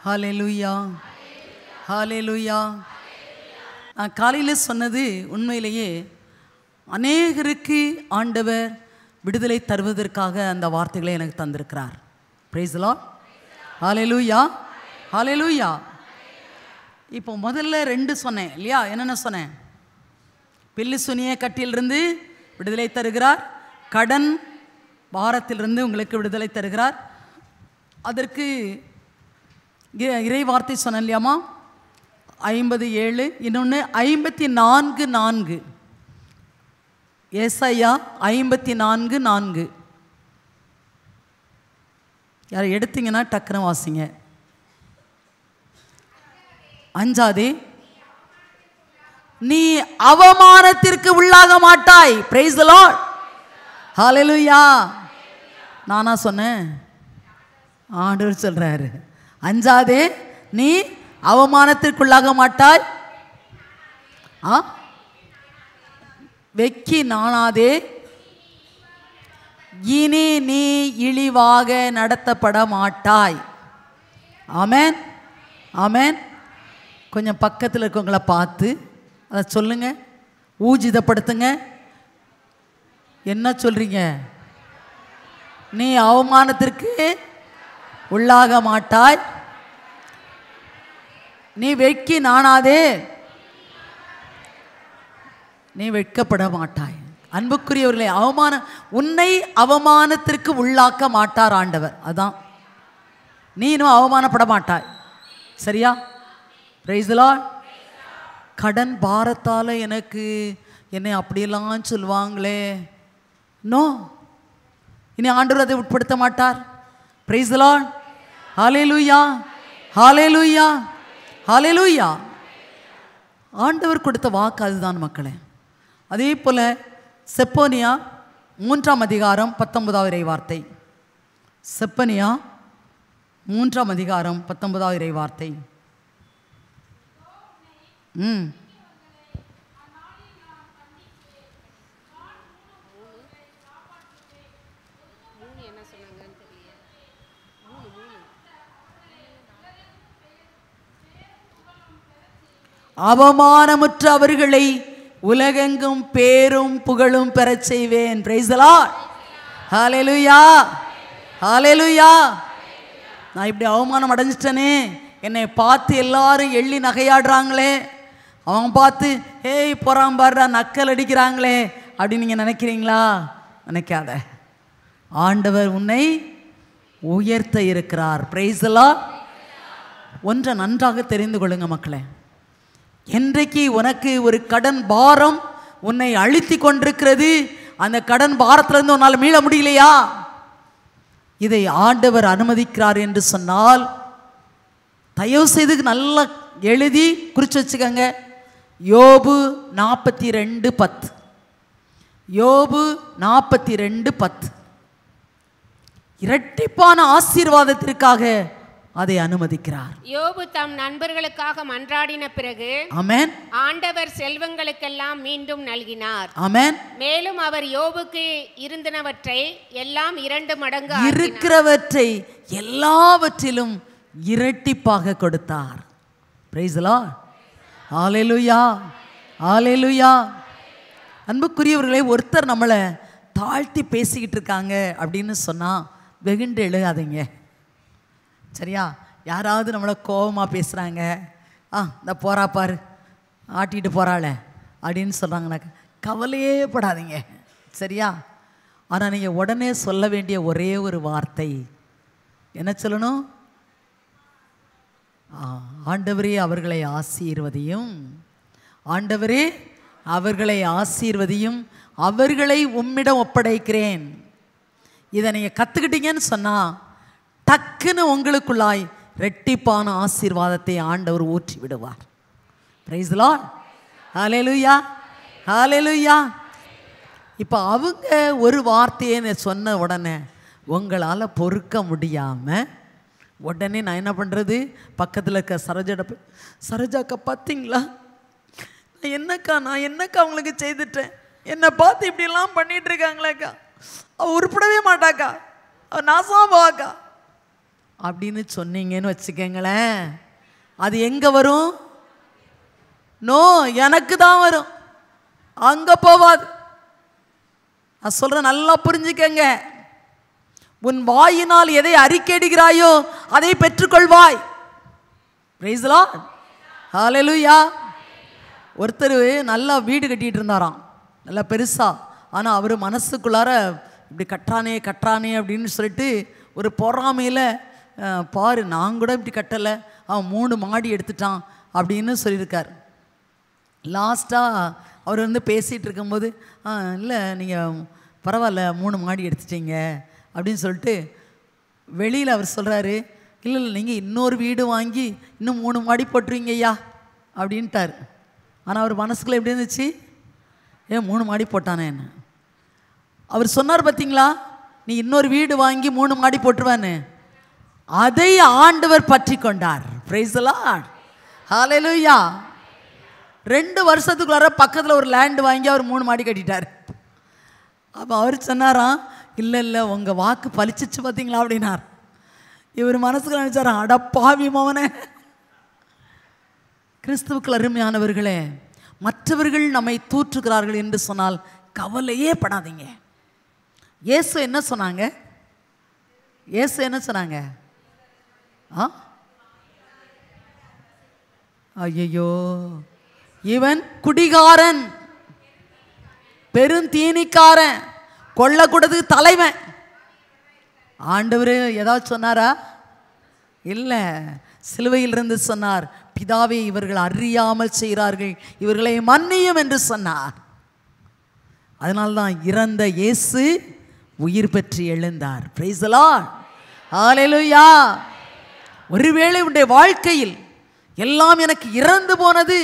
ஹல்லேலூயா, hallelujah. நான் காலையில் சொன்னது உண்மையிலேயே அநேகருக்கு ஆண்டவர் விடுதலை தருவதற்காக அந்த வார்த்தைகளை எனக்கு தந்திருக்கிறார். Praise the Lord. Hallelujah, hallelujah. இப்போ முதல்ல 2 சொன்னேன் இல்லையா? என்னென்ன சொன்னேன்? பில்லி சுனிய கட்டிலிருந்து விடுதலை தருகிறார், கடன் பாரத்திலிருந்து உங்களுக்கு விடுதலை தருகிறார். அதற்கு இறை வார்த்தை சொன்னேன் இல்லையாமா? 57. இன்னொன்று 54:4. ஏசாயா 54:4. யார் எடுத்தீங்கன்னா டக்குன்னு வாசிங்க. 5, நீ அவமானத்திற்கு உள்ளாக மாட்டாய். Praise the Lord. ஹல்லேலூயா. நானா சொன்னேன்? ஆண்டவர் சொல்றாரு. 5, நீ அவமானத்திற்குள்ளாக மாட்டாய். வெக்கி நாணாதே, இனி நீ இழிவாக நடத்தப்பட மாட்டாய். ஆமென், ஆமென். கொஞ்சம் பக்கத்தில் இருக்கவங்கள பார்த்து அதை சொல்லுங்க, ஊர்ஜிதப்படுத்துங்க. என்ன சொல்றீங்க? நீ அவமானத்திற்கு உள்ளாக மாட்டாய், நீ வெட்கி நாணாதே, நீ வெட்கப்பட மாட்டாய். அன்புக்குரியவர்களே, உன்னை அவமானத்திற்கு உள்ளாக்க மாட்டார் ஆண்டவர். அதான், நீனும் அவமானப்பட மாட்டாய். சரியா? Price the Lord. கடன் பாரத்தால் என்னை அப்படியெல்லாம் சொல்லுவாங்களே, நோ, இனி ஆண்டவர் அதை உட்படுத்த மாட்டார். Praise the Lord. Hallelujah, hallelujah, hallelujah. ஆண்டவர் கொடுத்த வாக்கு அதுதான் மக்களே. அதே போல செப்பனியா 3ஆம் அதிகாரம் 19வது இறை வார்த்தை. செப்பனியா 3ஆம் அதிகாரம் 19வது இறை வார்த்தை. அவமானமுற்ற அவர்களை உலகெங்கும் பேரும் புகழும் பெறச் செய்வேன். Praise the Lord. Hallelujah, hallelujah. நான் இப்படி அவமானம் அடைஞ்சிட்டனே, என்னை பார்த்து எல்லாரும் எள்ளி நகையாடுறாங்களே, அவன் பார்த்து ஏய் போறான் பாருடா நக்கல் அடிக்கிறாங்களே அப்படின்னு நீங்கள் நினைக்கிறீங்களா? நினைக்காத. ஆண்டவர் உன்னை உயர்த்த இருக்கிறார். Price the Lord. ஒன்றை நன்றாக தெரிந்து கொள்ளுங்க மக்களே. என்றைக்கு உனக்கு ஒரு கடன் பாரம் உன்னை அழுத்தி கொண்டிருக்கிறது, அந்த கடன் பாரத்திலிருந்து உன்னால் மீள முடியலையா, இதை ஆண்டவர் அனுமதிக்கிறார் என்று சொன்னால் தயவு செய்து நல்லா எழுதி குறிச்சு வச்சுக்கோங்க. யோபு 42:10. யோபு 42:10. இரட்டிப்பான ஆசீர்வாதத்திற்காக அதை அனுமதிக்கிறார். யோபு தம் நண்பர்களுக்காக மன்றாடின பிறகு ஆமென், ஆண்டவர் செல்வங்களுக்கெல்லாம் மீண்டும் நல்கினார். ஆமென். மேலும் அவர் யோபுக்கு இருந்தனவற்றை எல்லாம் 2 மடங்கு இருக்கிறவற்றை எல்லாவற்றிலும் இரட்டிப்பாக கொடுத்தார். Praise the Lord. Hallelujah, hallelujah. அன்புக்குரியவர்களே, ஒருத்தர் நம்மளை தாழ்த்தி பேசிக்கிட்டு இருக்காங்க அப்படின்னு சொன்னால் வெகுண்டு எழுகாதீங்க. சரியா? யாராவது நம்மளை கோபமாக பேசுகிறாங்க, இந்த போறா பாரு ஆட்டிகிட்டு போகிறாள அப்படின்னு சொல்கிறாங்கனாக்க கவலையே படாதீங்க. சரியா? ஆனால் நீங்கள் உடனே சொல்ல வேண்டிய ஒரே ஒரு வார்த்தை என்ன சொல்லணும்? ஆண்டவரே அவர்களை ஆசீர்வதியும், ஆண்டவரே அவர்களை ஆசீர்வதியும், அவர்களை உம்மிடம் ஒப்படைக்கிறேன். இதை நீங்கள் கற்றுக்கிட்டீங்கன்னு சொன்னால் டக்குன்னு உங்களுக்குள்ளாய் ரெட்டிப்பான ஆசீர்வாதத்தை ஆண்டவர் ஊற்றி விடுவார். Praise the Lord. Hallelujah, hallelujah. இப்போ அவங்க ஒரு வார்த்தையை சொன்ன உடனே உங்களால் பொறுக்க முடியாமல் உடனே நான் என்ன பண்ணுறது, பக்கத்தில் இருக்க சரோஜாக்கா பார்த்தீங்களா, நான் என்னக்கா அவங்களுக்கு செய்துட்டேன், என்னை பார்த்து இப்படிலாம் பண்ணிட்டு இருக்காங்களேக்கா, அவள் உருப்படவே மாட்டாக்கா, அவள் நாசமாக போவாக்கா அப்படின்னு சொன்னீங்கன்னு வச்சுக்கங்களேன், அது எங்கே வரும்? நோ, எனக்கு தான் வரும், அங்கே போவாது. நான் சொல்கிறேன், நல்லா புரிஞ்சுக்கங்க. உன் வாயினால் எதை அறிக்கையிடுகிறாயோ அதை பெற்றுக்கொள்வாய். பிரைஸ் தி லார்ட், ஹல்லேலூயா. ஒருத்தர் நல்லா வீடு கட்டிகிட்டு இருந்தாராம், நல்லா பெருசா. ஆனால் அவர் மனசுக்குள்ளார இப்படி கட்டுறானே அப்படின்னு சொல்லிட்டு ஒரு பொறாமையில், பாரு நான் கூட இப்படி கட்டலை, அவன் 3 மாடி எடுத்துட்டான் அப்படின்னு சொல்லியிருக்கார். லாஸ்ட்டாக அவர் வந்து பேசிகிட்டு இருக்கும்போது, இல்லை நீங்கள் பரவாயில்ல 3 மாடி எடுத்துட்டீங்க அப்படின்னு சொல்லிட்டு வெளியில் அவர் சொல்கிறாரு, இல்லை நீங்கள் இன்னொரு வீடு வாங்கி இன்னும் 3 மாடி போட்டுருவீங்க ஐயா அப்படின்ட்டார். ஆனால் அவர் மனசுக்குள்ளே எப்படி இருந்துச்சு? ஏன் 3 மாடி போட்டானே என்ன? அவர் சொன்னார் பார்த்தீங்களா, நீ இன்னொரு வீடு வாங்கி 3 மாடி போட்டுருவான்னு. அதை ஆண்டவர் பற்றி கொண்டார். பிரைஸ் தி லார்ட், ஹல்லேலூயா. 2 வருஷத்துக்குள்ளார பக்கத்தில் ஒரு லேண்ட் வாங்கி அவர் 3 மாடி கட்டிட்டார். அப்போ அவர் சொன்னாராம், இல்லை உங்கள் வாக்கு பலிச்சிச்சு பார்த்தீங்களா அப்படின்னார். இவர் மனசுக்கு நினச்சாராம், அடப்பாவி மவனே. கிறிஸ்துவுக்குள் அருமையானவர்களே, மற்றவர்கள் நம்மை தூற்றுகிறார்கள் என்று சொன்னால் கவலையே படாதீங்க. இயேசு என்ன சொன்னாங்க? இயேசு என்ன சொன்னாங்க? ஐயோ, இவன் குடிகாரன், பெருந்தீனிக்காரன், கொள்ளக்கூடதுக்கு தலைவன். ஆண்டவர் ஏதாவது சொன்னாரா? இல்லை. சிலுவையிலிருந்து சொன்னார், பிதாவே இவர்கள் அறியாமல் செய்கிறார்கள், இவர்களை மன்னியும் என்று சொன்னார். அதனால்தான் இறந்த இயேசு உயிர் பெற்று எழுந்தார். பிரைஸ் தி லார்ட், ஹல்லேலூயா. ஒருவேளை உன்னுடைய வாழ்க்கையில் எல்லாம் எனக்கு இறந்து போனது,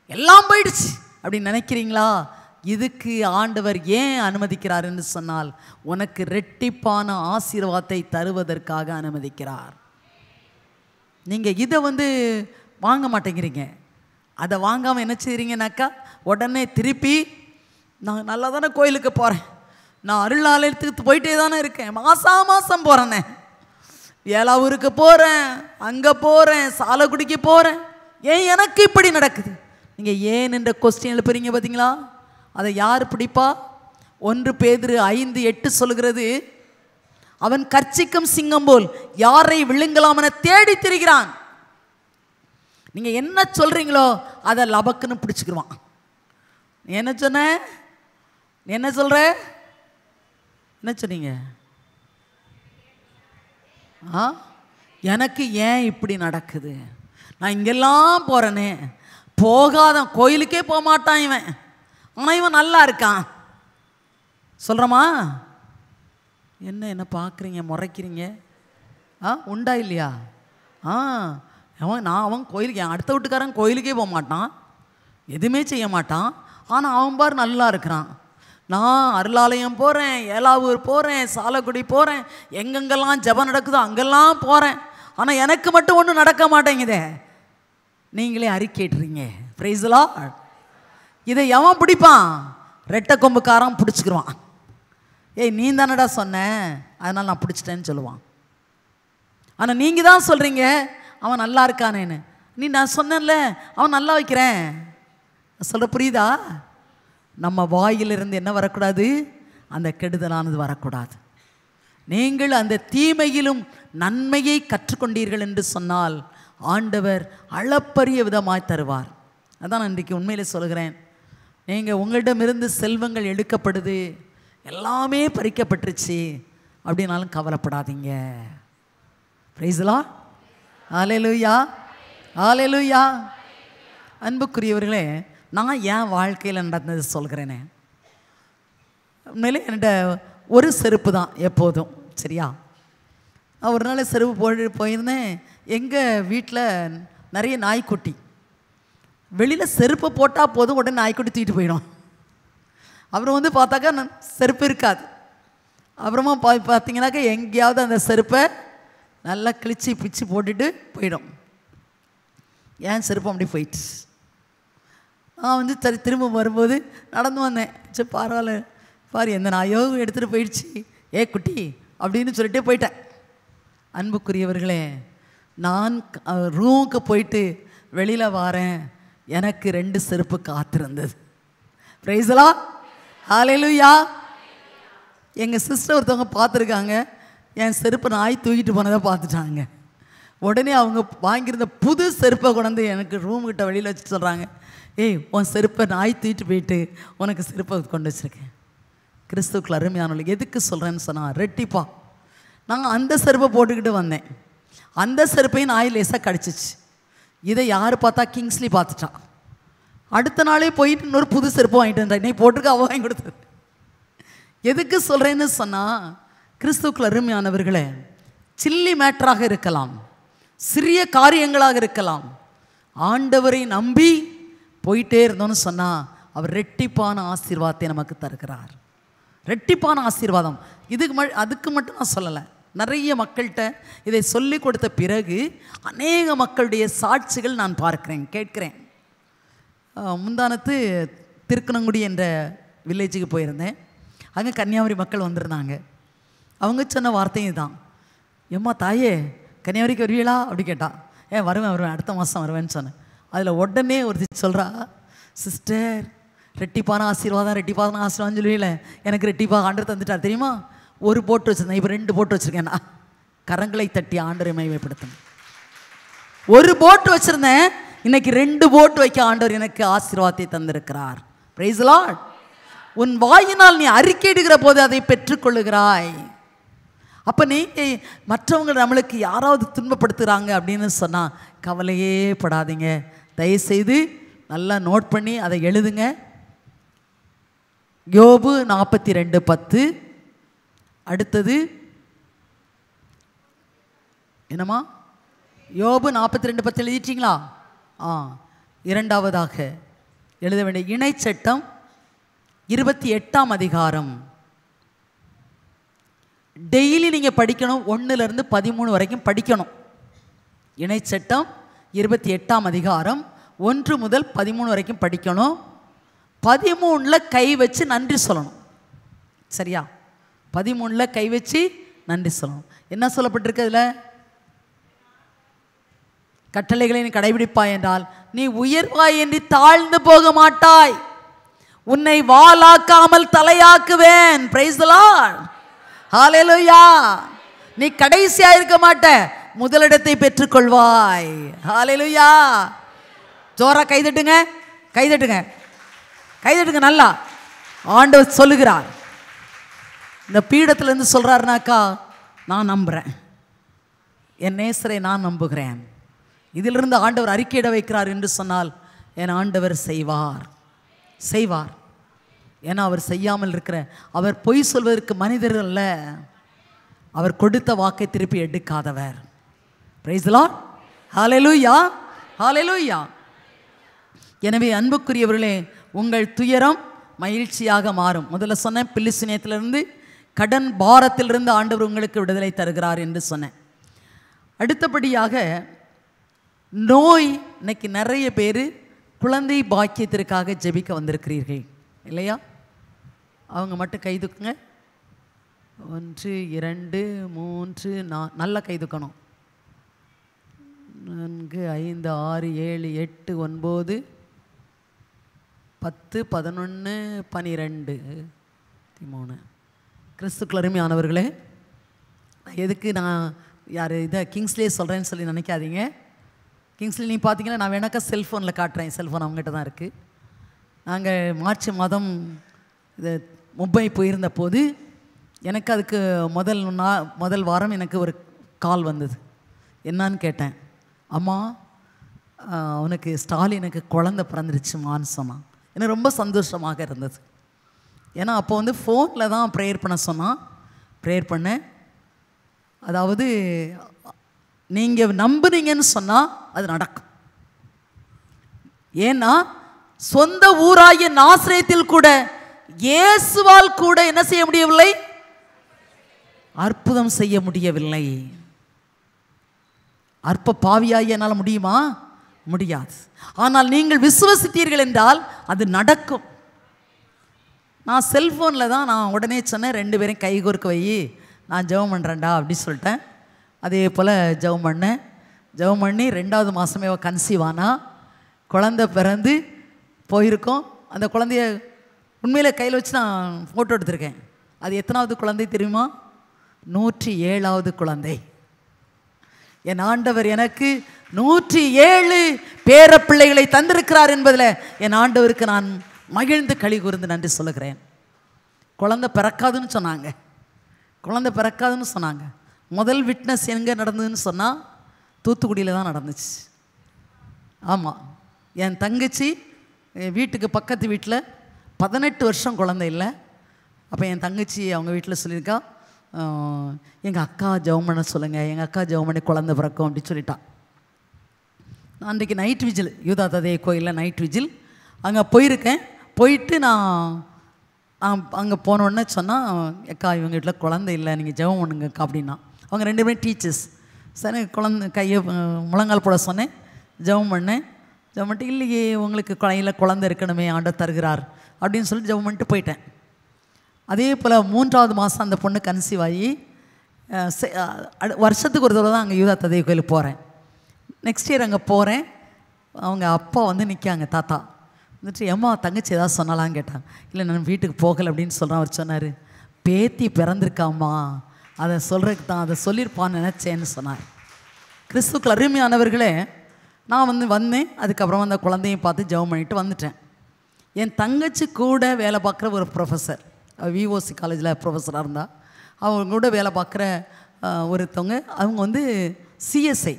எல்லாம் போயிடுச்சு அப்படின்னு நினைக்கிறீங்களா? இதுக்கு ஆண்டவர் ஏன் அனுமதிக்கிறார் என்று சொன்னால், உனக்கு ரெட்டிப்பான ஆசீர்வாதத்தை தருவதற்காக அனுமதிக்கிறார். நீங்கள் இதை வந்து வாங்க மாட்டேங்கிறீங்க. அதை வாங்காமல் என்ன செய்கிறீங்கனாக்கா, உடனே திருப்பி நான் நல்லா தானே கோயிலுக்கு போகிறேன், நான் அருள் ஆலயத்துக்கு போயிட்டே தானே இருக்கேன், மாதம் போகிறேனே, ஏலாவூருக்கு போகிறேன், அங்கே போகிறேன், சாலக்குடிக்கு போகிறேன், ஏன் எனக்கு இப்படி நடக்குது? நீங்கள் ஏன் என்ற கொஸ்டின் எழுப்புறீங்க பார்த்தீங்களா? அதை யார் பிடிப்பா? 1 பேதுரு 5:8 சொல்கிறது, அவன் கர்ச்சிக்கும் சிங்கம் போல் யாரை விழுங்கலாம் என தேடி திரிகிறான். நீங்கள் என்ன சொல்கிறீங்களோ அதை லபக்குன்னு பிடிச்சிக்கிடுவான். என்ன சொன்ன? என்ன சொல்கிற? என்ன சொன்னீங்க? எனக்கு ஏன் இப்படி நடக்குது? நான் இங்கெல்லாம் போகிறேனே, போகாத கோயிலுக்கே போக மாட்டான் இவன், ஆனால் இவன் நல்லா இருக்கான் சொல்கிறோமா? என்ன பார்க்குறீங்க, முறைக்கிறீங்க? உண்டா இல்லையா? அவன் கோயிலுக்கு, என் அடுத்த வீட்டுக்காரன் கோயிலுக்கே போக மாட்டான், எதுவுமே செய்ய மாட்டான், ஆனால் அவன் பார் நல்லா இருக்கிறான். நான் அருளாலயம் போகிறேன், ஏலாவூர் போகிறேன், சாலக்குடி போகிறேன், எங்கெங்கெல்லாம் ஜெபம் நடக்குதோ அங்கெல்லாம் போகிறேன், ஆனால் எனக்கு மட்டும் ஒன்றும் நடக்க மாட்டேங்குதே. நீங்களே அறிக்கையிட்றீங்க. Price the Lord. இதை எவன் பிடிப்பான்? ரெட்டை கொம்புக்காரன் பிடிச்சிக்கிடுவான். ஏய் நீ தானடா சொன்ன, அதனால் நான் பிடிச்சிட்டேன்னு சொல்லுவான். ஆனால் நீங்கள் தான் சொல்கிறீங்க அவன் நல்லா இருக்கானேன்னு. நான் சொன்னேன்ல அவன் நல்லா வைக்கிறேன் சொல்கிற, புரியுதா? நம்ம வாயிலிருந்து என்ன வரக்கூடாது? அந்த கெடுதலானது வரக்கூடாது. நீங்கள் அந்த தீமையிலும் நன்மையை கற்றுக்கொண்டீர்கள் என்று சொன்னால் ஆண்டவர் அளப்பரிய விதமாய் தருவார். அதான் நான் இன்றைக்கு உண்மையிலே சொல்கிறேன். நீங்கள் உங்களிடமிருந்து செல்வங்கள் எடுக்கப்படுது, எல்லாமே பறிக்கப்பட்டுருச்சு அப்படின்னாலும் கவலைப்படாதீங்க. Price the Lord, hallelujah, hallelujah. அன்புக்குரியவர்களே, நான் என் வாழ்க்கையில் நடந்தது சொல்கிறேனே. உண்மையிலே என்கிட்ட ஒரு செருப்பு தான் எப்போதும், சரியா? ஒரு நாள் செருப்பு போயிருந்தேன். எங்கள் வீட்டில் நிறைய நாய்க்குட்டி, வெளியில் செருப்பை போட்டால் போதும் உடனே நாய்க்குட்டி தூக்கிட்டு போயிடும். அப்புறம் வந்து பார்த்தாக்கா செருப்பு இருக்காது. அப்புறமா பார்த்தீங்கன்னாக்கா எங்கேயாவது அந்த செருப்பை நல்லா கிழிச்சி பிச்சு போட்டுட்டு போயிடும். ஏன் செருப்பு அப்படி போயிடுச்சு. நான் வந்து சரி திரும்ப வரும்போது நடந்து வந்தேன். சரி பரவாயில்ல பாரு, எந்த நாயோ எடுத்துகிட்டு போயிடுச்சு, ஏ குட்டி அப்படின்னு சொல்லிட்டே போயிட்டேன். அன்புக்குரியவர்களே, நான் ரூமுக்கு போயிட்டு வெளியில் வாரேன், எனக்கு 2 செருப்பு காத்திருந்தது. பிரைஸ் தி லார்ட், ஹல்லேலூயா. எங்கள் சிஸ்டர் ஒருத்தவங்க பார்த்துருக்காங்க, என் செருப்பை நாய் தூக்கிட்டு போனதை பார்த்துட்டாங்க. உடனே அவங்க வாங்கியிருந்த புது செருப்பை கொண்டு எனக்கு ரூம்கிட்ட வெளியில் வச்சுட்டு சொல்கிறாங்க, ஏய் உன் செருப்பை நாய் தூக்கிட்டு போயிட்டு உனக்கு செருப்பை கொண்டு வச்சுருக்கேன். கிறிஸ்துவுக்குள் அருமையானவர்கள், எதுக்கு சொல்கிறேன்னு சொன்னால், ரெட்டிப்பா நான் அந்த செருப்பை போட்டுக்கிட்டு வந்தேன், அந்த செருப்பையும் நாய் லேசாக கடிச்சிச்சு. இதை யார் பார்த்தா, கிங்ஸ்லி பார்த்துட்டான். அடுத்த நாளே போயிட்டு இன்னொரு புது செருப்பு வாங்கிட்டு வந்தேன், நீ போட்டுக்க, அவ வாங்கி கொடுத்தது. எதுக்கு சொல்கிறேன்னு சொன்னால், கிறிஸ்துவுக்குள் அருமையானவர்களே, சில்லி மேட்டராக இருக்கலாம், சிறிய காரியங்களாக இருக்கலாம், ஆண்டவரை நம்பி போயிட்டே இருந்தோன்னு சொன்னால் அவர் ரெட்டிப்பான ஆசீர்வாதத்தை நமக்கு தருகிறார். ரெட்டிப்பான ஆசீர்வாதம். அதுக்கு மட்டும் நான் சொல்லலை, நிறைய மக்கள்கிட்ட இதை சொல்லி கொடுத்த பிறகு அநேக மக்களுடைய சாட்சிகள் நான் பார்க்குறேன், கேட்குறேன். முந்தானத்து திருக்கணங்குடி என்ற வில்லேஜுக்கு போயிருந்தேன். அங்கே கன்னியாகுமரி மக்கள் வந்திருந்தாங்க. அவங்க சொன்ன வார்த்தையும் தான், எம்மா தாயே கன்னியாகுமரிக்கு வருவீங்களா அப்படி கேட்டான். வருவேன் அடுத்த மாதம் வருவேன்னு சொன்னேன். அதில் உடனே ஒருத்தி சொல்கிறா, சிஸ்டர் ரெட்டிப்பான ஆசீர்வாதம் சொல்லுவீங்கள, எனக்கு ரெட்டிப்பாக ஆண்டவர் தந்துட்டார் தெரியுமா. ஒரு போட்டு வச்சுருந்தேன், இப்போ 2 போட்டு வச்சுருக்கேன். நான் கரங்களை தட்டி ஆண்டவரை மகிமைப்படுத்தணும். ஒரு போட்டு வச்சுருந்தேன், இன்னைக்கு 2 போட்டு வைக்க ஆண்டவர் எனக்கு ஆசீர்வாதத்தை தந்திருக்கிறார். Praise the Lord. உன் வாயினால் நீ அறிக்கையிடுகிற போது அதை பெற்றுக்கொள்ளுகிறாய். அப்போ நீ மற்றவங்க நம்மளுக்கு யாராவது துன்பப்படுத்துகிறாங்க அப்படின்னு சொன்னால் கவலையே படாதீங்க. தயவுசெய்து நல்லா நோட் பண்ணி அதை எழுதுங்க. யோபு 42:10. அடுத்தது என்னம்மா? யோபு 42:10 எழுதிட்டீங்களா? இரண்டாவதாக எழுத வேண்டிய இணைச்சட்டம் 28ஆம் அதிகாரம். டெய்லி நீங்கள் படிக்கணும், 1லிருந்து 13 வரைக்கும் படிக்கணும். இணைச்சட்டம் 28ஆம் அதிகாரம் 1 முதல் 13 வரைக்கும் படிக்கணும். 13ல் கை வச்சு நன்றி சொல்லணும். சரியா? 13ல் கை வச்சு நன்றி சொல்லணும். என்ன சொல்லப்பட்டிருக்கு அதில்? கட்டளைகளை நீ கடைபிடிப்பாய் என்றால் நீ உயர்வாய் என்று தாழ்ந்து போக மாட்டாய், உன்னை வாளாக்காமல் தலையாக்குவேன். பிரைஸ் தி லார்ட், ஹல்லேலூயா. நீ கடைசியா இருக்க மாட்ட, முதலிடத்தை பெற்றுக்கொள்வாய். ஹல்லேலூயா. ஜோரா கைதட்டுங்க, கைதட்டுங்க, கைதட்டுங்க நல்லா. ஆண்டவர் சொல்லுகிறார், இந்த பீடத்திலிருந்து சொல்றாருனாக்கா நான் நம்புறேன், என் நேசரை நான் நம்புகிறேன். இதிலிருந்து ஆண்டவர் அறிக்கையிட வைக்கிறார் என்று சொன்னால் என் ஆண்டவர் செய்வார், செய்வார். ஏன்னா அவர் செய்யாமல் இருக்கிற, அவர் பொய் சொல்வதற்கு மனிதர் அல்ல, அவர் கொடுத்த வாக்கை திருப்பி எடுக்காதவர். Price the Lord, hallelujah, hallelujah. எனவே அன்புக்குரியவர்களே, உங்கள் துயரம் மகிழ்ச்சியாக மாறும். முதல்ல சொன்னேன், பிலிஸ்தீனியத்திலிருந்து கடன் பாரத்திலிருந்து ஆண்டவர் உங்களுக்கு விடுதலை தருகிறார் என்று சொன்னேன். அடுத்தபடியாக நோய். இன்னைக்கு நிறைய பேர் குழந்தை பாக்கியத்திற்காக ஜெபிக்க வந்திருக்கிறீர்கள் இல்லையா? அவங்க மட்டும் கை தூக்குங்க. 1 2 3 4 நல்லா கை தூக்கணும். 4 5 6 7 8 9 10 11 12 13. கிறிஸ்துவுக்குள் அருமையானவர்களே, எதுக்கு நான் யார் இதை கிங்ஸ்லே சொல்கிறேன்னு சொல்லி நினைக்காதீங்க. கிங்ஸ்லி நீ பார்த்தீங்கன்னா நான் வேணாக்கா செல்ஃபோனில் காட்டுறேன், செல்ஃபோன் அவங்ககிட்ட தான் இருக்குது. நாங்கள் மார்ச் மாதம் இது மும்பை போயிருந்த போது எனக்கு அதுக்கு முதல் வாரம் எனக்கு ஒரு கால் வந்தது. என்னான்னு கேட்டேன். அம்மா அவனுக்கு ஸ்டாலினுக்கு குழந்தை பிறந்துருச்சுமான்னு சொன்னான். எனக்கு ரொம்ப சந்தோஷமாக இருந்தது. ஏன்னா அப்போ வந்து ஃபோனில் தான் ப்ரேயர் பண்ண சொன்னான். ப்ரேயர் பண்ணேன். அதாவது நீங்கள் நம்புனீங்கன்னு சொன்னால் அது நடக்கும். ஏன்னா சொந்த ஊராகிய நாசரேத்தில் கூட இயேசுவால் கூட என்ன செய்ய முடியவில்லை? அற்புதம் செய்ய முடியவில்லை. அற்ப பாவியாகிய என்னால் முடியுமா? முடியாது. ஆனால் நீங்கள் விசுவசித்தீர்கள் என்றால் அது நடக்கும். நான் செல்ஃபோனில் தான் நான் உடனே சொன்னேன், 2 பேரும் கை கோர்க்க வை, நான் ஜெபம் பண்ணுறேன்டா அப்படி சொல்லிட்டேன். அதே போல் ஜெபம் பண்ணி 2வது மாதமே அவள் கன்சீவ் ஆனா. குழந்தை பிறந்து போயிருக்கோம். அந்த குழந்தைய உண்மையில் கையில் வச்சு நான் ஃபோட்டோ எடுத்திருக்கேன். அது எத்தனாவது குழந்தை தெரியுமா? 107வது குழந்தை. என் ஆண்டவர் எனக்கு 107 பேர பிள்ளைகளை தந்திருக்கிறார் என்பதில் என் ஆண்டவருக்கு நான் மகிழ்ந்து களி கூர்ந்து நன்றி சொல்லுகிறேன். குழந்தை பிறக்காதுன்னு சொன்னாங்க. முதல் விட்னஸ் எங்கே நடந்ததுன்னு சொன்னால் தூத்துக்குடியில் தான் நடந்துச்சு. ஆமாம், என் தங்கச்சி வீட்டுக்கு பக்கத்து வீட்டில் 18 வருஷம் குழந்தை இல்லை. அப்போ என் தங்கச்சி அவங்க வீட்டில் சொல்லியிருக்கா, எங்கள் அக்கா ஜெபம் பண்ண சொல்லுங்கள், எங்கள் அக்கா ஜெபம் பண்ணி குழந்தை பிறக்கும் அப்படின்னு சொல்லிட்டான். அன்றைக்கி நைட் விஜில் யூதா ததே கோயிலில் நைட் விஜில் அங்கே போயிருக்கேன். போயிட்டு நான் அங்கே போனோடனே சொன்னால், அக்கா இவங்க வீட்டில் குழந்தை இல்லை, நீங்கள் ஜெபம் பண்ணுங்கக்கா அப்படின்னா. அவங்க 2 பேரும் டீச்சர்ஸ். சரி, குழந்தை கையை முழங்கால் போட சொன்னேன், ஜெபம் பண்ணிட்டு இல்லையே உங்களுக்கு கையில் குழந்தை இருக்கணுமே, ஆண்டவர் தருகிறார் அப்படின்னு சொல்லி ஜெபம் பண்ணிட்டு போயிட்டேன். அதே போல் 3வது மாதம் அந்த பொண்ணு கன்சீவ் ஆகி வருஷத்துக்கு ஒரு தடவை தான் அங்கே யூதா ததே கோயிலுக்கு போகிறேன். நெக்ஸ்ட் இயர் அங்கே போகிறேன். அவங்க அப்பா வந்து நிற்காங்க, தாத்தா வந்துட்டு, ஏம்மா தங்கச்சி ஏதாவது சொன்னாலான்னு கேட்டாங்க. இல்லை நான் வீட்டுக்கு போகலை அப்படின்னு சொல்கிறேன். அவர் சொன்னார், பேத்தி பிறந்திருக்காம்மா, அதை சொல்கிறதுக்கு தான், அதை சொல்லியிருப்பான்னு நினச்சேன்னு சொன்னார். கிறிஸ்துக்கள் அருமையானவர்களே, நான் வந்தேன். அதுக்கப்புறம் அந்த குழந்தையும் பார்த்து ஜெபம் பண்ணிட்டு வந்துட்டேன். என் தங்கச்சி கூட வேலை பார்க்குற ஒரு ப்ரொஃபஸர், விஓசி காலேஜில் ப்ரொஃபஸராக இருந்தால், அவங்க கூட வேலை பார்க்குற ஒருத்தவங்க, அவங்க சிஎஸ்ஐ.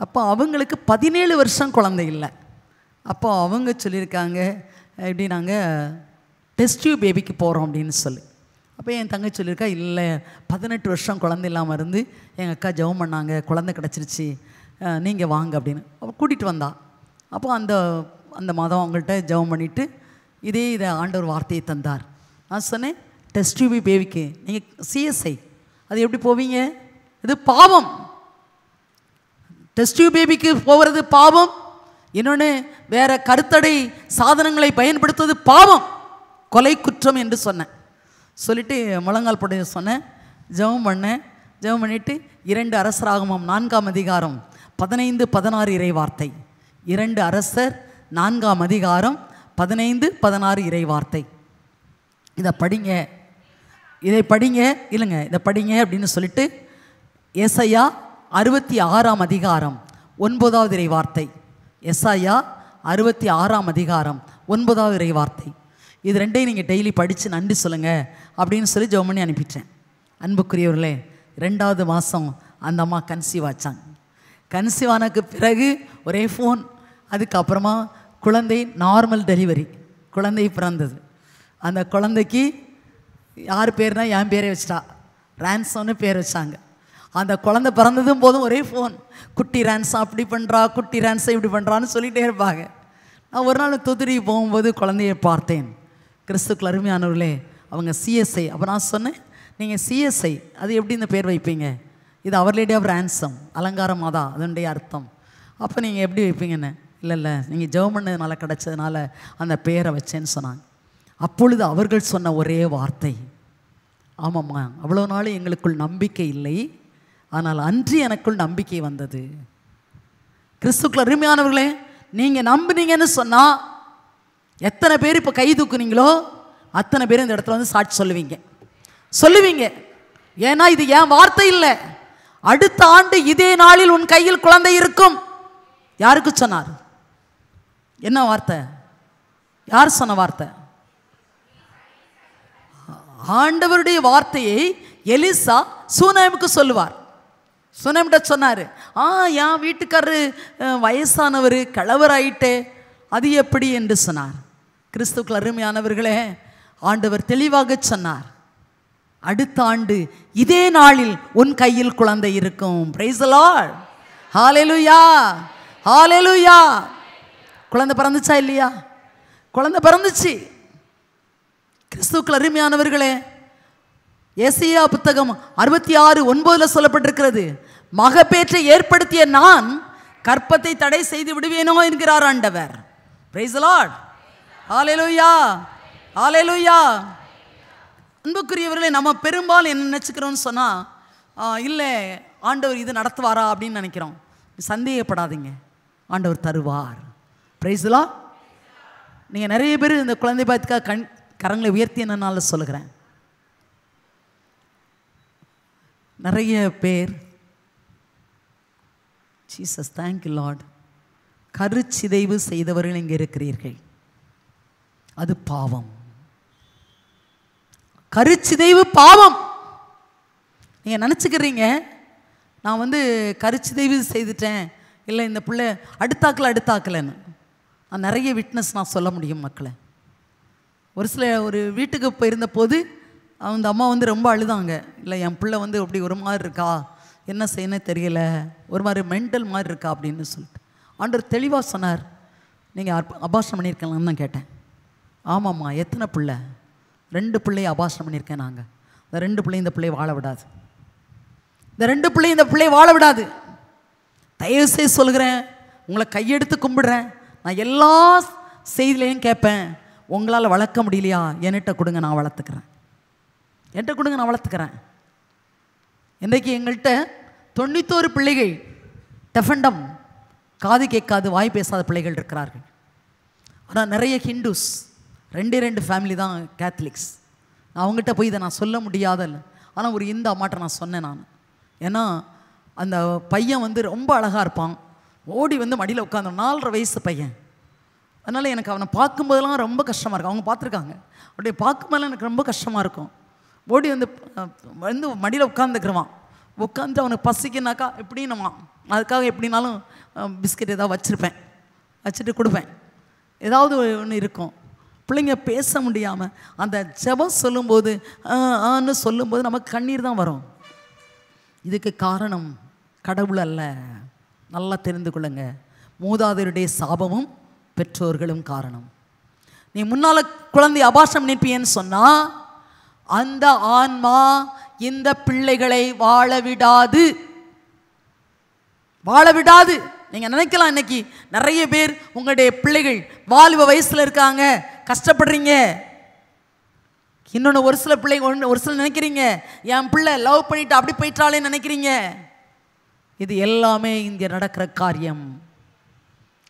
அப்போ அவங்களுக்கு 17 வருஷம் குழந்தை இல்லை. அப்போ அவங்க சொல்லியிருக்காங்க, எப்படி நாங்கள் டெஸ்ட் டியூப் பேபிக்கு போகிறோம் அப்படின்னு சொல்லி. அப்போ என் தங்கச்சி சொல்லியிருக்கா, இல்லை 18 வருஷம் குழந்தை இல்லாமல் இருந்து எங்கள் அக்கா ஜெபம் பண்ணாங்க, குழந்தை கிடச்சிருச்சு, நீங்கள் வாங்க அப்படின்னு அவள் கூட்டிகிட்டு வந்தா. அப்போ அந்த மாதம் அவங்கள்ட்ட ஜெபம் பண்ணிவிட்டு இதை ஆண்டவர் வார்த்தையை தந்தார். நான் சொன்னேன், டெஸ்ட் டியூப் பேபிக்கு நீங்கள் சிஎஸ்ஐ அது எப்படி போவீங்க? இது பாவம். டெஸ்ட் டியூப் பேபிக்கு போகிறது பாவம். இன்னொன்று வேறு கருத்தடை சாதனங்களை பயன்படுத்துவது பாவம், கொலை குற்றம் என்று சொன்னேன். சொல்லிவிட்டு முழங்கால் போட சொன்னேன், ஜெபம் பண்ணிவிட்டு 2 அரசராகமம் 4ஆம் அதிகாரம் 15-16 இறை வார்த்தை. 2 அரசர் 4ஆம் அதிகாரம் 15-16 இறை வார்த்தை. இதை படிங்க இல்லைங்க, இதை படிங்க அப்படின்னு சொல்லிட்டு ஏசாயா 66ஆம் அதிகாரம் 9வது இறை வார்த்தை. ஏசாயா 66ஆம் அதிகாரம் 9வது இறை வார்த்தை. இது 2ஐயும் நீங்கள் டெய்லி படித்து நன்றி சொல்லுங்கள் அப்படின்னு சொல்லி ஜெபம் பண்ணி அனுப்பிட்டேன். அன்புக்குரியவர்களே, 2வது மாதம் அந்த அம்மா கன்சீவ் ஆச்சாங்க. கன்சீவ் ஆனதுக்கு பிறகு ஒரே ஃபோன். அதுக்கப்புறமா குழந்தை நார்மல் டெலிவரி, குழந்தை பிறந்தது. அந்த குழந்தைக்கு யார் பேர்னா என் பேரே வச்சிட்டா, ரான்சம்னு பேர் வச்சாங்க. அந்த குழந்தை பிறந்ததும் போதும் ஒரே ஃபோன், குட்டி ரான்ஸா அப்படி பண்ணுறா, குட்டி ரான்ஸை இப்படி பண்ணுறான்னு சொல்லிகிட்டே இருப்பாங்க. நான் ஒரு நாள் தூத்துக்குடி போகும்போது குழந்தையை பார்த்தேன். கிறிஸ்துக்கள் அருமையானவர்களே, அவங்க சிஎஸ்ஐ. அப்போ நான் சொன்னேன், நீங்கள் சிஎஸ்ஐ அது எப்படி இந்த பேர் வைப்பீங்க? இது அவர் லேடி ஆஃப் ரான்சம், அலங்காரமாக தான் அதனுடைய அர்த்தம். அப்போ நீங்கள் எப்படி வைப்பீங்கன்னு? இல்லை நீங்கள் ஜெபம் பண்ணதுனால கிடச்சதுனால அந்த பேரை வச்சேன்னு சொன்னாங்க. அப்பொழுது அவர்கள் சொன்ன ஒரே வார்த்தை, ஆமாம்மா, அவ்வளோ நாள் எங்களுக்குள் நம்பிக்கை இல்லை, ஆனால் அன்று எனக்குள் நம்பிக்கை வந்தது. கிறிஸ்துக்கள் அருமையானவர்களே, நீங்கள் நம்புனீங்கன்னு சொன்னால் எத்தனை பேர் இப்போ கை தூக்குனீங்களோ அத்தனை பேர் இந்த இடத்துல சாட்சி சொல்லுவீங்க. ஏன்னா இது என் வார்த்தை இல்லை. அடுத்த ஆண்டு இதே நாளில் உன் கையில் குழந்தை இருக்கும். யாருக்கு சொன்னார்? என்ன வார்த்தை? யார் சொன்ன வார்த்தை? ஆண்டவருடைய வார்த்தையை எலிசா சூனேமுக்கு சொல்லுவார். சூனேம்கிட்ட சொன்னார், என் வீட்டுக்காரரு வயசானவர், கிழவராயிட்டே, அது எப்படி என்று சொன்னார். கிறிஸ்துக்கள் அருமையானவர்களே, ஆண்டவர் தெளிவாக சொன்னார், அடுத்த ஆண்டு இதே நாளில் உன் கையில் குழந்தை இருக்கும். பிரைஸ் தி லார்ட், ஹalleluya, ஹalleluya. குழந்தை பிறந்துச்சா இல்லையா? குழந்தை பிறந்துச்சு. கிறிஸ்துக்கள் அருமையானவர்களே, ஏசாயா புத்தகம் 66:9 சொல்லப்பட்டிருக்கிறது, மகப்பேற்றை ஏற்படுத்திய நான் கற்பத்தை தடை செய்து விடுவேனோ என்கிறார் ஆண்டவர். பிரைஸ் தி லார்ட், ஹalleluya, ஹalleluya. அன்புக்குரியவர்களே, நம்ம பெரும்பாலும் என்ன நினச்சிக்கிறோன்னு சொன்னால், இல்லை ஆண்டவர் இது நடத்துவாரா அப்படின்னு நினைக்கிறோம். சந்தேகப்படாதீங்க, ஆண்டவர் தருவார். Price the Lord. நீங்கள் நிறைய பேர் இந்த குழந்தை பாக்கியத்துக்காக கரங்களை உயர்த்தி என்னன்னால சொல்லுகிறேன். நிறைய பேர் ஜீசஸ் தேங்க்யூ லார்ட், கருச்சிதைவு செய்தவர்கள் இங்கே இருக்கிறீர்கள். அது பாவம். கருச்சிதைவு பாவம். நீங்கள் நினச்சிக்கிறீங்க நான் கருச்சிதைவு செய்துட்டேன், இல்லை இந்த பிள்ளை அடுத்தாக்கலைன்னு. நான் நிறைய விட்னஸ் நான் சொல்ல முடியும் மக்களை. ஒரு வீட்டுக்கு போயிருந்த போது அந்த அம்மா ரொம்ப அழுதாங்க. இல்லை என் பிள்ளை அப்படி ஒரு மாதிரி இருக்கா, என்ன செய்யணும் தெரியல, ஒரு மாதிரி மென்டல் மாதிரி இருக்கா அப்படின்னு சொல்லிட்டு ஆண்டவர் தெளிவாக சொன்னார், நீங்கள் அபாஷனம் பண்ணியிருக்கலாம்னு தான் கேட்டேன். ஆமாம்மா, எத்தனை பிள்ளை? 2 பிள்ளையை அபாஷனம் பண்ணியிருக்கேன். நாங்கள் இந்த 2 பிள்ளையும் இந்த பிள்ளையை வாழ விடாது, இந்த 2 பிள்ளையும் இந்த பிள்ளையை வாழ விடாது. தயவுசெய்து சொல்கிறேன், உங்களை கையெடுத்து கும்பிடுறேன், நான் எல்லா செய்திலையும் கேட்பேன், உங்களால் வளர்க்க முடியலையா என்கிட்ட கொடுங்க, நான் வளர்த்துக்கிறேன், என்கிட்ட கொடுங்க, நான் வளர்த்துக்கிறேன். இன்றைக்கு எங்கள்கிட்ட 91 பிள்ளைகள் டெஃபண்டம், காது கேட்காது வாய் பேசாத பிள்ளைகள் இருக்கிறார்கள். ஆனால் நிறைய ஹிந்துஸ், 2 ஃபேமிலி தான் கேத்தலிக்ஸ். நான் அவங்ககிட்ட போய் இதை நான் சொல்ல முடியாத. ஆனால் ஒரு இந்து அம்மாட்ட நான் சொன்னேன். நான் ஏன்னா அந்த பையன் ரொம்ப அழகாக இருப்பான், ஓடி மடியில் உட்காந்து 4.5 வயசு பையன். அதனால் எனக்கு அவனை பார்க்கும்போதெல்லாம் ரொம்ப கஷ்டமாக இருக்கும். அவங்க பார்த்துருக்காங்க, அப்படியே பார்க்கும்போதெல்லாம் எனக்கு ரொம்ப கஷ்டமாக இருக்கும். ஓடி மடியில் உட்காந்துக்கிறவான். உட்காந்து அவனுக்கு பசிக்குனாக்கா எப்படின்னுமா, அதுக்காக எப்படின்னாலும் பிஸ்கெட் ஏதாவது வச்சுட்டு கொடுப்பேன். ஏதாவது ஒன்று இருக்கும். பிள்ளைங்க பேச முடியாமல் அந்த ஜெபம் சொல்லும்போது சொல்லும்போது நமக்கு கண்ணீர் தான் வரும். இதுக்கு காரணம் கடவுள் அல்ல, நல்லா தெரிந்து கொள்ளுங்க. மூதாதையருடைய சாபமும் பெற்றோர்களும் காரணம். நீ முன்னால் குழந்தை அபாஷம் நிற்பியன்னு சொன்னால் அந்த ஆன்மா இந்த பிள்ளைகளை வாழ விடாது. நீங்கள் நினைக்கலாம், இன்னைக்கு நிறைய பேர் உங்களுடைய பிள்ளைகள் வாலிப வயசில் இருக்காங்க, கஷ்டப்படுறீங்க. இன்னொன்று ஒரு சில பிள்ளைங்க ஒரு சில நினைக்கிறீங்க, என் பிள்ளை லவ் பண்ணிட்டு அப்படி போயிட்டாலேன்னு நினைக்கிறீங்க. இது எல்லாமே இங்கே நடக்கிற காரியம்.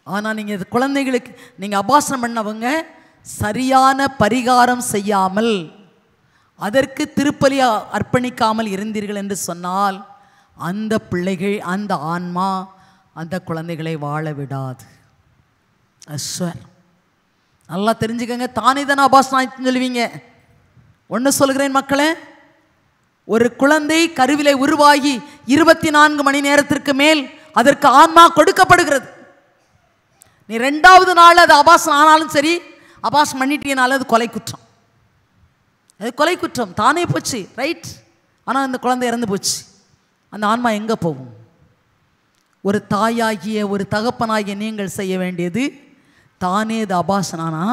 ஆனால் நீங்கள் இது குழந்தைகளுக்கு நீங்கள் அபாஷனம் பண்ணவங்க சரியான பரிகாரம் செய்யாமல், அதற்கு திருப்பலி அர்ப்பணிக்காமல் இருந்தீர்கள் என்று சொன்னால் அந்த பிள்ளைகள், அந்த ஆன்மா அந்த குழந்தைகளை வாழ விடாது. அஸ்வர் நல்லா தெரிஞ்சுக்கங்க. தானே தானே அபாஷனம் சொல்லுவீங்க. ஒன்று சொல்கிறேன் மக்களே, ஒரு குழந்தை கருவிலை உருவாகி 24 மணி நேரத்திற்கு மேல் அதற்கு ஆன்மா கொடுக்கப்படுகிறது. நீ 2வது நாள் அது அபாஷம் ஆனாலும் சரி, அபாஷம் பண்ணிட்டீங்கனாலும் அது கொலை குற்றம். அது கொலை குற்றம் தானே போச்சு, ரைட். ஆனால் அந்த குழந்தை இறந்து போச்சு. அந்த ஆன்மா எங்கே போகும்? ஒரு தாயாகிய ஒரு தகப்பனாகிய நீங்கள் செய்ய வேண்டியது, தானே அது அபாஷனானா,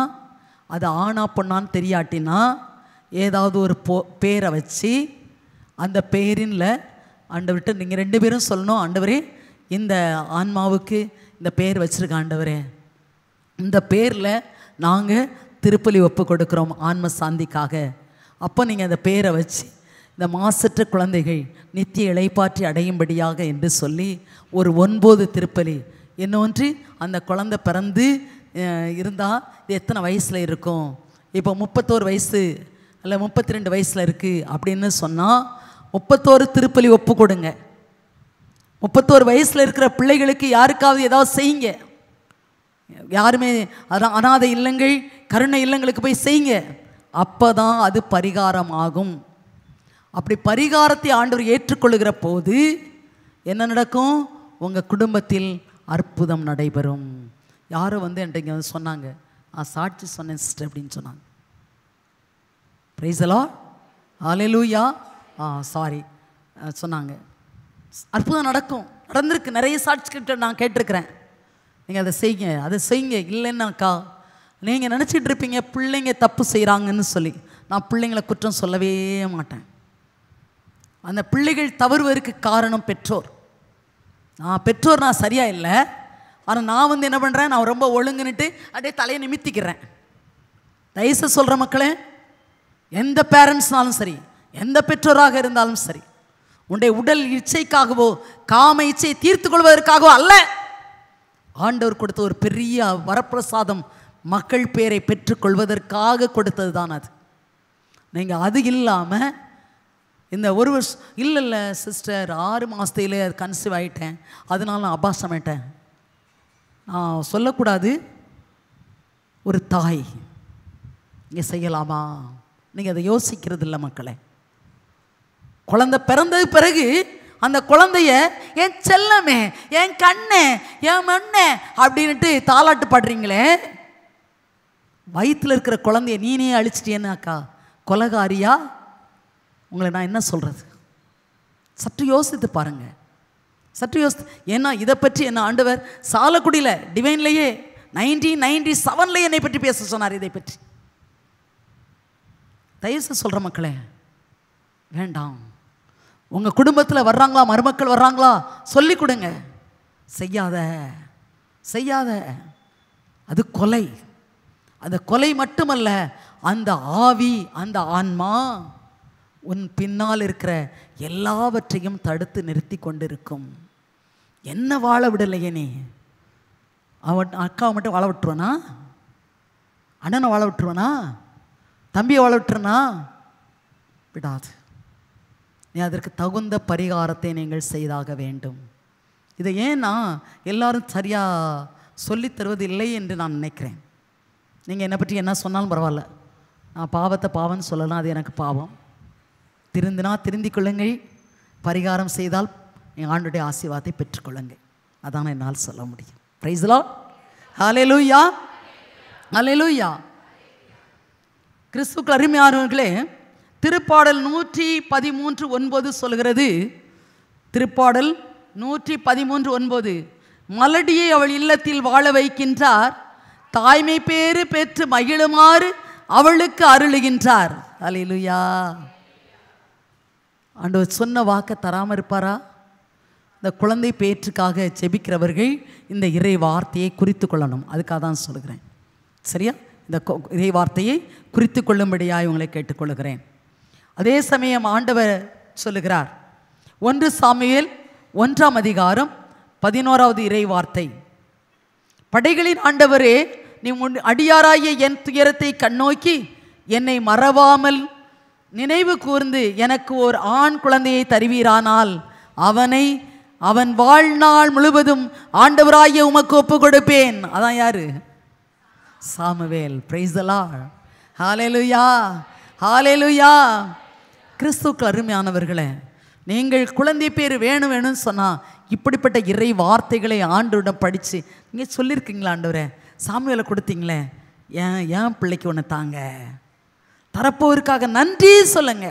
அது ஆணா பொண்ணான்னு தெரியாட்டினா ஏதாவது ஒரு பேரை வச்சு அந்த பேரின்ல ஆண்டவர்கிட்ட நீங்கள் 2 பேரும் சொல்லணும், ஆண்டவரே இந்த ஆன்மாவுக்கு இந்த பேர் வச்சுருக்க ஆண்டவரே, இந்த பேரில் நாங்கள் திருப்பலி ஒப்பு கொடுக்குறோம் ஆன்ம சாந்திக்காக. அப்போ நீங்கள் அந்த பேரை வச்சு இந்த மாசற்ற குழந்தைகள் நித்திய இளைப்பாற்றி அடையும்படியாக என்று சொல்லி ஒரு 9 திருப்பலி. இன்னொன்று அந்த குழந்தை பிறந்து இருந்தால் இது எத்தனை வயசில் இருக்கும்? இப்போ 31 வயசு இல்லை 32 வயசில் இருக்குது அப்படின்னு சொன்னால் 31 திருப்பலி ஒப்பு கொடுங்க. 31 வயசில் இருக்கிற பிள்ளைகளுக்கு யாருக்காவது ஏதாவது செய்யுங்க. யாருமே அதான் அனாதை இல்லங்கள், கருணை இல்லங்களுக்கு போய் செய்யுங்க. அப்போ தான் அது பரிகாரம் ஆகும். அப்படி பரிகாரத்தை ஆண்டவர் ஏற்றுக்கொள்ளுகிற போது என்ன நடக்கும்? உங்கள் குடும்பத்தில் அற்புதம் நடைபெறும். யாரோ என்கிட்ட சொன்னாங்க, சாட்சி சொன்னேன் சிஸ்டர் அப்படின்னு சொன்னாங்க. Price the Lord, hallelujah. Sorry சொன்னாங்க. அற்புதம் நடந்திருக்கு. நிறைய சாட்சிக்கிட்ட நான் கேட்டிருக்கிறேன். நீங்கள் அதை செய்யுங்க. இல்லைன்னாக்கா நீங்கள் நினச்சிட்டு இருப்பீங்க பிள்ளைங்க தப்பு செய்கிறாங்கன்னு சொல்லி. நான் பிள்ளைங்களை குற்றம் சொல்லவே மாட்டேன். அந்த பிள்ளைகள் தவறுவதற்கு காரணம் பெற்றோர். நான் சரியாக இல்லை, ஆனால் நான் என்ன பண்ணுறேன், நான் ரொம்ப ஒழுங்குன்னுட்டு அப்படியே தலையை நிமித்திக்கிறேன். தயவுசெய்து சொல்கிற மக்களே, எந்த பேரண்ட்ஸ்னாலும் சரி, எந்த பெற்றோராக இருந்தாலும் சரி, உன்னுடைய உடல் இச்சைக்காகவோ காம இச்சையை தீர்த்து கொள்வதற்காகவோ அல்ல. ஆண்டவர் கொடுத்த ஒரு பெரிய வரப்பிரசாதம், மக்கள் பேரை பெற்றுக்கொள்வதற்காக கொடுத்தது தான் அது. நீங்கள் அது இல்லாமல் இந்த ஒரு வருஷம் இல்லை சிஸ்டர் 6 மாதத்திலே அது கன்சீவ் ஆகிட்டேன், அதனால நான் அபாசம் ஆயிட்டேன், நான் சொல்லக்கூடாது. ஒரு தாய் இங்கே செய்யலாமா? நீங்கள் அதை யோசிக்கிறது இல்லை மக்களே. குழந்தை பிறந்தது பிறகு அந்த குழந்தைய என் செல்லமே, என் கண்ணே, என் மண்ணே அப்படின்ட்டு தாலாட்டு பாடுறீங்களே. வயிற்றில் இருக்கிற குழந்தைய நீனே அழிச்சிட்டேன்னாக்கா கொலகாரியா? உங்களை நான் என்ன சொல்கிறது? சற்று யோசித்து பாருங்க, சற்று யோசித்து. ஏன்னா இதை பற்றி என்ன ஆண்டவர் சாலக்குடியில் டிவைன்லேயே 1997 என்னை பற்றி பேச சொன்னார். இதை பற்றி தயவுசெய்து சொல்கிற மக்களே, வேண்டாம். உங்கள் குடும்பத்தில் வர்றாங்களா, மருமக்கள் வர்றாங்களா, சொல்லிக் கொடுங்க. செய்யாத செய்யாத, அது கொலை. அந்த கொலை மட்டுமல்ல, அந்த ஆவி, அந்த ஆன்மா உன் பின்னால் இருக்கிற எல்லாவற்றையும் தடுத்து நிறுத்தி கொண்டிருக்கும். என்ன வாழ விடலையே நீ? அக்காவை மட்டும் வாழ விட்டுருவனா? அண்ணனை வாழ விட்டுருவனா? தம்பியை வாழ விட்டுருனா? விடாது. நீ அதற்கு தகுந்த பரிகாரத்தை நீங்கள் செய்தாக வேண்டும். இதை ஏன்னா எல்லாரும் சரியாக சொல்லித் தருவது இல்லை என்று நான் நினைக்கிறேன். நீங்கள் என்னை பற்றி என்ன சொன்னாலும் பரவாயில்ல, நான் பாவத்தை பாவம்னு சொல்லலாம், அது எனக்கு பாவம். திருந்தினா திருந்திக் கொள்ளுங்கள், பரிகாரம் செய்தால் எங்கள் ஆண்டுடைய ஆசீர்வாதத்தை பெற்றுக்கொள்ளுங்கள். அதான் என்னால் சொல்ல முடியும். Praise the Lord. Hallelujah, hallelujah. கிறிஸ்துவுக்கு அருமையானவர்களே, திருப்பாடல் 113:9 சொல்கிறது. திருப்பாடல் 113:9, மலடியை அவள் இல்லத்தில் வாழ வைக்கின்றார், தாய்மை பேறு பெற்று மகிழுமாறு அவளுக்கு அருளுகின்றார். ஹல்லேலூயா. ஆண்டவர் சொன்ன வாக்கை தராமல் இருப்பாரா? இந்த குழந்தை பேற்றுக்காக செபிக்கிறவர்கள் இந்த இறை வார்த்தையை குறித்து கொள்ளணும். அதுக்காக தான் சொல்கிறேன். சரியா? இந்த இறை வார்த்தையை குறித்து கொள்ளும்படியாக இவங்களை கேட்டுக்கொள்கிறேன். அதே சமயம் ஆண்டவர் சொல்லுகிறார், 1 சாமுவேல் 1:11 இறை வார்த்தை, படைகளின் ஆண்டவரே, நீ அடியாராகிய என் துயரத்தை கண்ணோக்கி என்னை மறவாமல் நினைவு கூர்ந்து எனக்கு ஓர் ஆண் குழந்தையை தருவீரானால் அவனை அவன் வாழ்நாள் முழுவதும் ஆண்டவராகிய உமக்கு ஒப்பு கொடுப்பேன். அதான் யாரு? Samuel. Praise the Lord. Hallelujah, hallelujah. கிறிஸ்துவுக்கு அருமையானவர்களே, நீங்கள் குழந்தை பேர் வேணும் வேணும்னு சொன்னால் இப்படிப்பட்ட இறை வார்த்தைகளை ஆண்டவரிடம் படித்து நீங்கள் சொல்லியிருக்கீங்களா? ஆண்டவரே, சாமுவேலை கொடுத்தீங்களே, ஏன் பிள்ளைக்கு ஒன்று தாங்க, தரப்போருக்காக நன்றி சொல்லுங்க.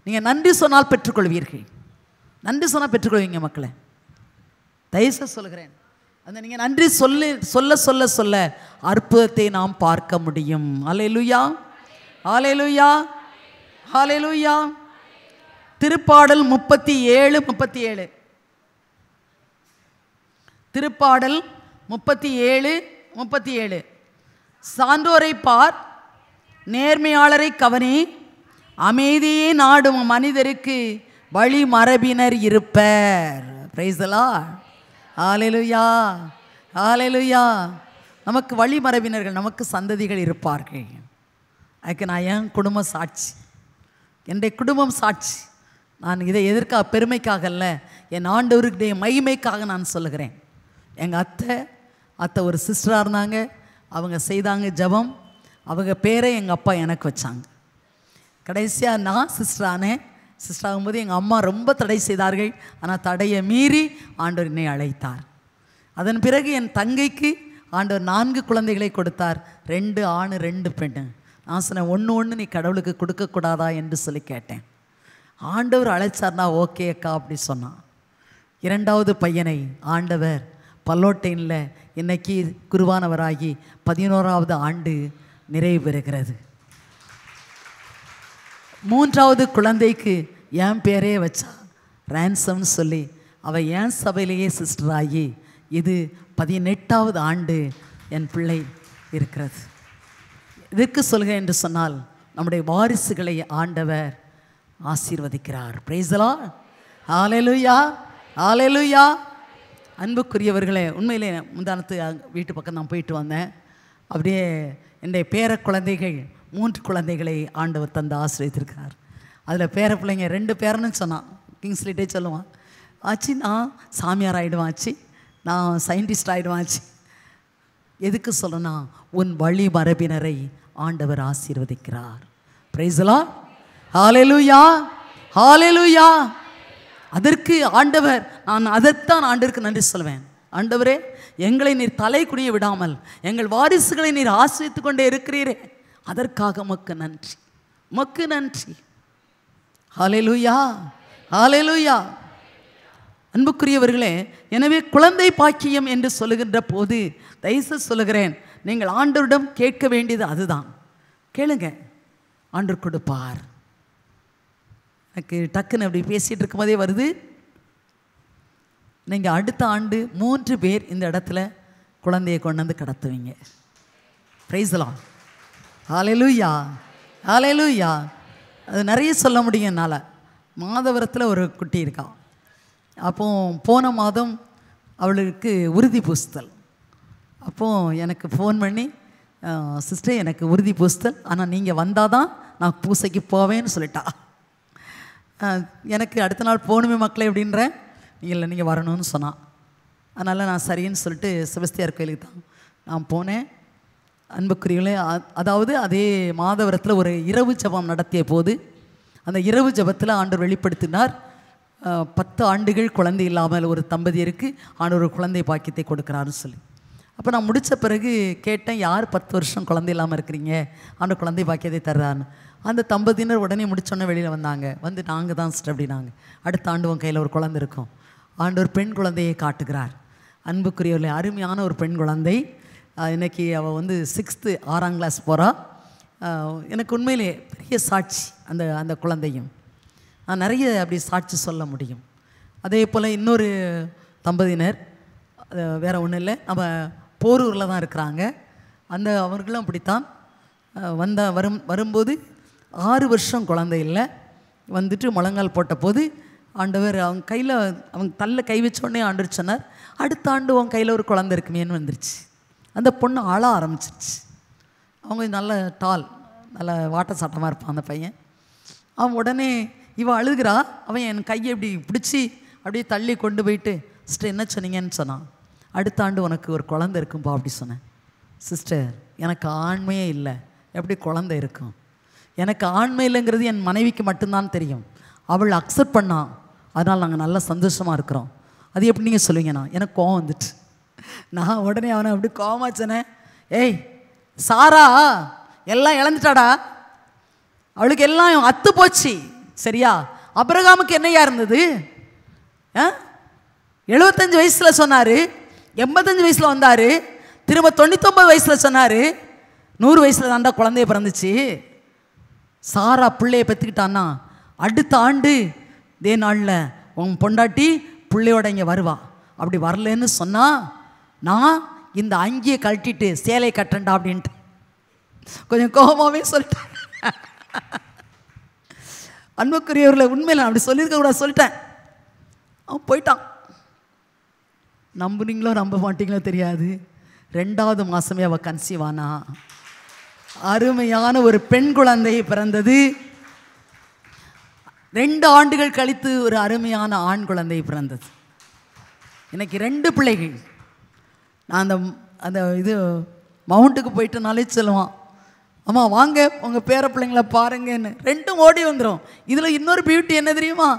நீங்கள் நன்றி சொன்னால் பெற்றுக்கொள்வீர்கள். நன்றி சொன்னால் பெற்றுக்கொள்வீங்க மக்களே. தயவுசெய்து சொல்கிறேன், அந்த நீங்கள் நன்றி சொல்ல சொல்ல சொல்ல அற்புதத்தை நாம் பார்க்க முடியும். ஹல்லேலூயா, ஹல்லேலூயா, ஹல்லேலூயா. திருப்பாடல் 37:37, திருப்பாடல் 37:37, சான்றோரை பார், நேர்மையாளரை கவனி, அமைதியே நாடும் மனிதருக்கு வழி மரபினர் இருப்பர். Praise the Lord. Hallelujah, hallelujah. நமக்கு வழி மரபினர்கள், நமக்கு சந்ததிகள் இருப்பார்கள். அதுக்கு நான் என் குடும்பம் சாட்சி, என்னுடைய குடும்பம் சாட்சி. நான் இதை எதற்காக, பெருமைக்காக அல்ல, என் ஆண்டவருடைய மகிமைக்காக நான் சொல்லுகிறேன். எங்கள் அத்தை ஒரு சிஸ்டராக இருந்தாங்க. அவங்க செய்தாங்க ஜெபம். அவங்க பேரை எங்கள் அப்பா எனக்கு வச்சாங்க. கடைசியாக நான் சிஸ்டரானேன். சிஸ்டர் ஆகும்போது எங்கள் அம்மா ரொம்ப தடை செய்தார்கள். ஆனால் தடையை மீறி ஆண்டவர் என்னை அழைத்தார். அதன் பிறகு என் தங்கைக்கு ஆண்டவர் 4 குழந்தைகளை கொடுத்தார். 2 ஆண் 2 பெண். நான் சொன்னேன், ஒன்று நீ கடவுளுக்கு கொடுக்கக்கூடாதா என்று சொல்லி கேட்டேன். ஆண்டவர் அழைச்சார்னா ஓகே அக்கா அப்படி சொன்னான். 2வது பையனை ஆண்டவர் பல்லோட்டைனில் இன்னைக்கு குருவானவராகி 11வது ஆண்டு நிறைவு பெறுகிறது. 3வது குழந்தைக்கு என் பேரே வச்சா, ரான்சம்னு சொல்லி. அவள் என் சபையிலேயே சிஸ்டர் ஆகி இது 18வது ஆண்டு என் பிள்ளை இருக்கிறது. இதற்கு சொல்கிறேன் என்று சொன்னால், நம்முடைய வாரிசுகளை ஆண்டவர் ஆசீர்வதிக்கிறார். Praise the Lord. Hallelujah, hallelujah. அன்புக்குரியவர்களே, உண்மையிலே முந்தானத்து வீட்டு பக்கம் நான் போயிட்டு வந்தேன். அப்படியே என்னுடைய பேர குழந்தைகள் 3 குழந்தைகளை ஆண்டவர் தந்து ஆசீர்வதித்திருக்கிறார். அதில் பேர பிள்ளைங்க 2 பேரன்னு சொன்னான். கிங்ஸ்லிட்டே சொல்லுவான், ஆச்சு நான் சாமியார் ஆகிடுவான், ஆச்சு நான் சயின்டிஸ்ட் ஆகிடுவான், ஆச்சு. எதுக்கு சொல்லனா, உன் வழி மரபினரை ஆண்டவர் ஆசீர்வதிக்கிறார். Praise the Lord. Hallelujah, hallelujah. அதற்கு ஆண்டவர், நான் அதைத்தான் ஆண்டவருக்கு நன்றி சொல்வேன். ஆண்டவரே, எங்களை நீர் தலை குனிய விடாமல் எங்கள் வாரிசுகளை நீர் ஆசீர்வதித்து கொண்டே இருக்கிறீரே, அதற்காக உமக்கு நன்றி, உமக்கு நன்றி. ஹல்லேலூயா, ஹல்லேலூயா. அன்புக்குரியவர்களே, எனவே குழந்தை பாக்கியம் என்று சொல்லுகின்ற போது தயவுசெய்து சொல்லுகிறேன், நீங்கள் ஆண்டவரிடம் கேட்க வேண்டியது அதுதான். கேளுங்க, ஆண்டவர் கொடுப்பார். எனக்கு டக்குன்னு அப்படி பேசிகிட்டு இருக்கும்போதே வருது, நீங்கள் அடுத்த ஆண்டு 3 பேர் இந்த இடத்துல குழந்தையை கொண்டு வந்து கடத்துவீங்க. Price the Lord. ஹல்லேலூயா, ஹல்லேலூயா. அது நிறைய சொல்ல முடியும் என்னால். மாதவரத்தில் ஒரு குட்டி இருக்கா. அப்போது போன மாதம் அவளுக்கு உறுதி பூசுதல். அப்போது எனக்கு ஃபோன் பண்ணி, சிஸ்டர் எனக்கு உறுதி பூசுதல், ஆனால் நீங்கள் வந்தால் தான் நான் பூசைக்கு போவேன்னு சொல்லிட்டா. எனக்கு அடுத்த நாள் போகணுமே மக்களே அப்படின்றேன். நீங்கள் வரணும்னு சொன்னான். அதனால் நான் சரின்னு சொல்லிட்டு செபஸ்தியார் கோயிலுக்கு தான் நான் போனேன். அன்புக்குரியவர்களே, அதாவது அதே மாதவரத்தில் ஒரு இரவு ஜெபம் நடத்திய போது அந்த இரவு ஜெபத்தில் ஆண்டவர் வெளிப்படுத்தினார், 10 ஆண்டுகள் குழந்தை இல்லாமல் ஒரு தம்பதியருக்கு ஆண்டவர் ஒரு குழந்தை பாக்கியத்தை கொடுக்குறாருன்னு சொல்லி. அப்போ நான் முடித்த பிறகு கேட்டேன், யார் 10 வருஷம் குழந்தை இல்லாமல் இருக்கிறீங்க, ஆண்டவர் குழந்தை பாக்கியத்தை தர்றான்னு. அந்த தம்பதியினர் உடனே முடிச்சோன்னே வெளியில் வந்தாங்க. வந்து நாங்கள் தான் சிஸ்டர் அப்படின்னாங்க. அடுத்த ஆண்டு உன் கையில் ஒரு குழந்தை இருக்கும். ஆண்டவர் பெண் குழந்தையை காட்டுகிறார். அன்புக்குரியவர்களே, அருமையான ஒரு பெண் குழந்தை. இன்றைக்கி அவள் வந்து 6ஆம் கிளாஸ் போகிறா. எனக்கு உண்மையிலே பெரிய சாட்சி அந்த குழந்தையும். நான் நிறைய அப்படி சாட்சி சொல்ல முடியும். அதே போல் இன்னொரு தம்பதியினர், வேறு ஒன்றும் இல்லை, நம்ம போரூரில் தான் இருக்கிறாங்க. அவர்களும் அப்படித்தான் வரும்போது 6 வருஷம் குழந்தை இல்லை. வந்துட்டு முழங்கால் போட்ட போது ஆண்டவர் அவங்க கையில், அவங்க தள்ள கை வச்சோடனே ஆண்டவர் சொன்னார், அடுத்த ஆண்டு உன் கையில் ஒரு குழந்தை இருக்குமேன்னு வந்துருச்சு. அந்த பொண்ணு அழ ஆரம்பிச்சிருச்சு. அவங்க நல்ல டால், நல்ல வாட்ட சாட்டமாக இருப்பான் அந்த பையன். அவன் உடனே இவன் அழுகிறா. அவன் என் கையை இப்படி பிடிச்சி அப்படியே தள்ளி கொண்டு போயிட்டு, சிஸ்டர் என்ன சொன்னீங்கன்னு சொன்னான். அடுத்த ஆண்டு உனக்கு ஒரு குழந்தை இருக்கும்பா அப்படி சொன்னேன். சிஸ்டர், எனக்கு ஆண்மையே இல்லை, எப்படி குழந்தை இருக்கும்? எனக்கு ஆண்மை இல்லைங்கிறது என் மனைவிக்கு மட்டும்தான் தெரியும். அவள் அக்செப்ட் பண்ணான், அதனால் நாங்கள் நல்லா சந்தோஷமாக இருக்கிறோம். அது எப்படி நீங்கள் சொல்லுவீங்கண்ணா? எனக்கு கோவம் வந்துட்டு நான் உடனே அவனை அப்படி கோவமாக சொன்னேன், ஏய் சாரா எல்லாம் இழந்துட்டாடா, அவளுக்கு எல்லாம் அத்து போச்சு, சரியா? அபிரகாமுக்கு என்னையா இருந்தது? 75 வயசில் சொன்னார், 85 வயசில் வந்தார், திரும்ப 99 வயசில் சொன்னார், 100 வயசில் தாண்டா குழந்தைய பிறந்துச்சு. சாரா பிள்ளையை பெற்றுக்கிட்டான்னா அடுத்த ஆண்டு இதே நாளில் உன் பொண்டாட்டி பிள்ளையோட இங்கே வருவா. அப்படி வரலன்னு சொன்னால் நான் இந்த அங்கியை கழட்டிட்டு சேலை கட்டுறேன்டா அப்படின்ட்டு கொஞ்சம் கோபமாகவே சொல்லிட்டேன். அன்புக்குரியவர்களை, உண்மையில் நான் அப்படி சொல்லியிருக்க கூட சொல்லிட்டேன். அவன் போயிட்டான். நம்புனீங்களோ நம்ப மாட்டீங்களோ தெரியாது, 2வது மாதமே அவள் கன்சீவ் ஆனா. அருமையான ஒரு பெண் குழந்தை பிறந்தது. 2 ஆண்டுகள் கழித்து ஒரு அருமையான ஆண் குழந்தை பிறந்தது. எனக்கு 2 பிள்ளைகள். நான் அந்த இது மவுண்ட்டுக்கு போயிட்டனாலே சொல்லுவான், அம்மா வாங்க உங்கள் பேர பிள்ளைங்கள பாருங்கன்னு. 2ம் ஓடி வந்துடும். இதில் இன்னொரு பியூட்டி என்ன தெரியுமா?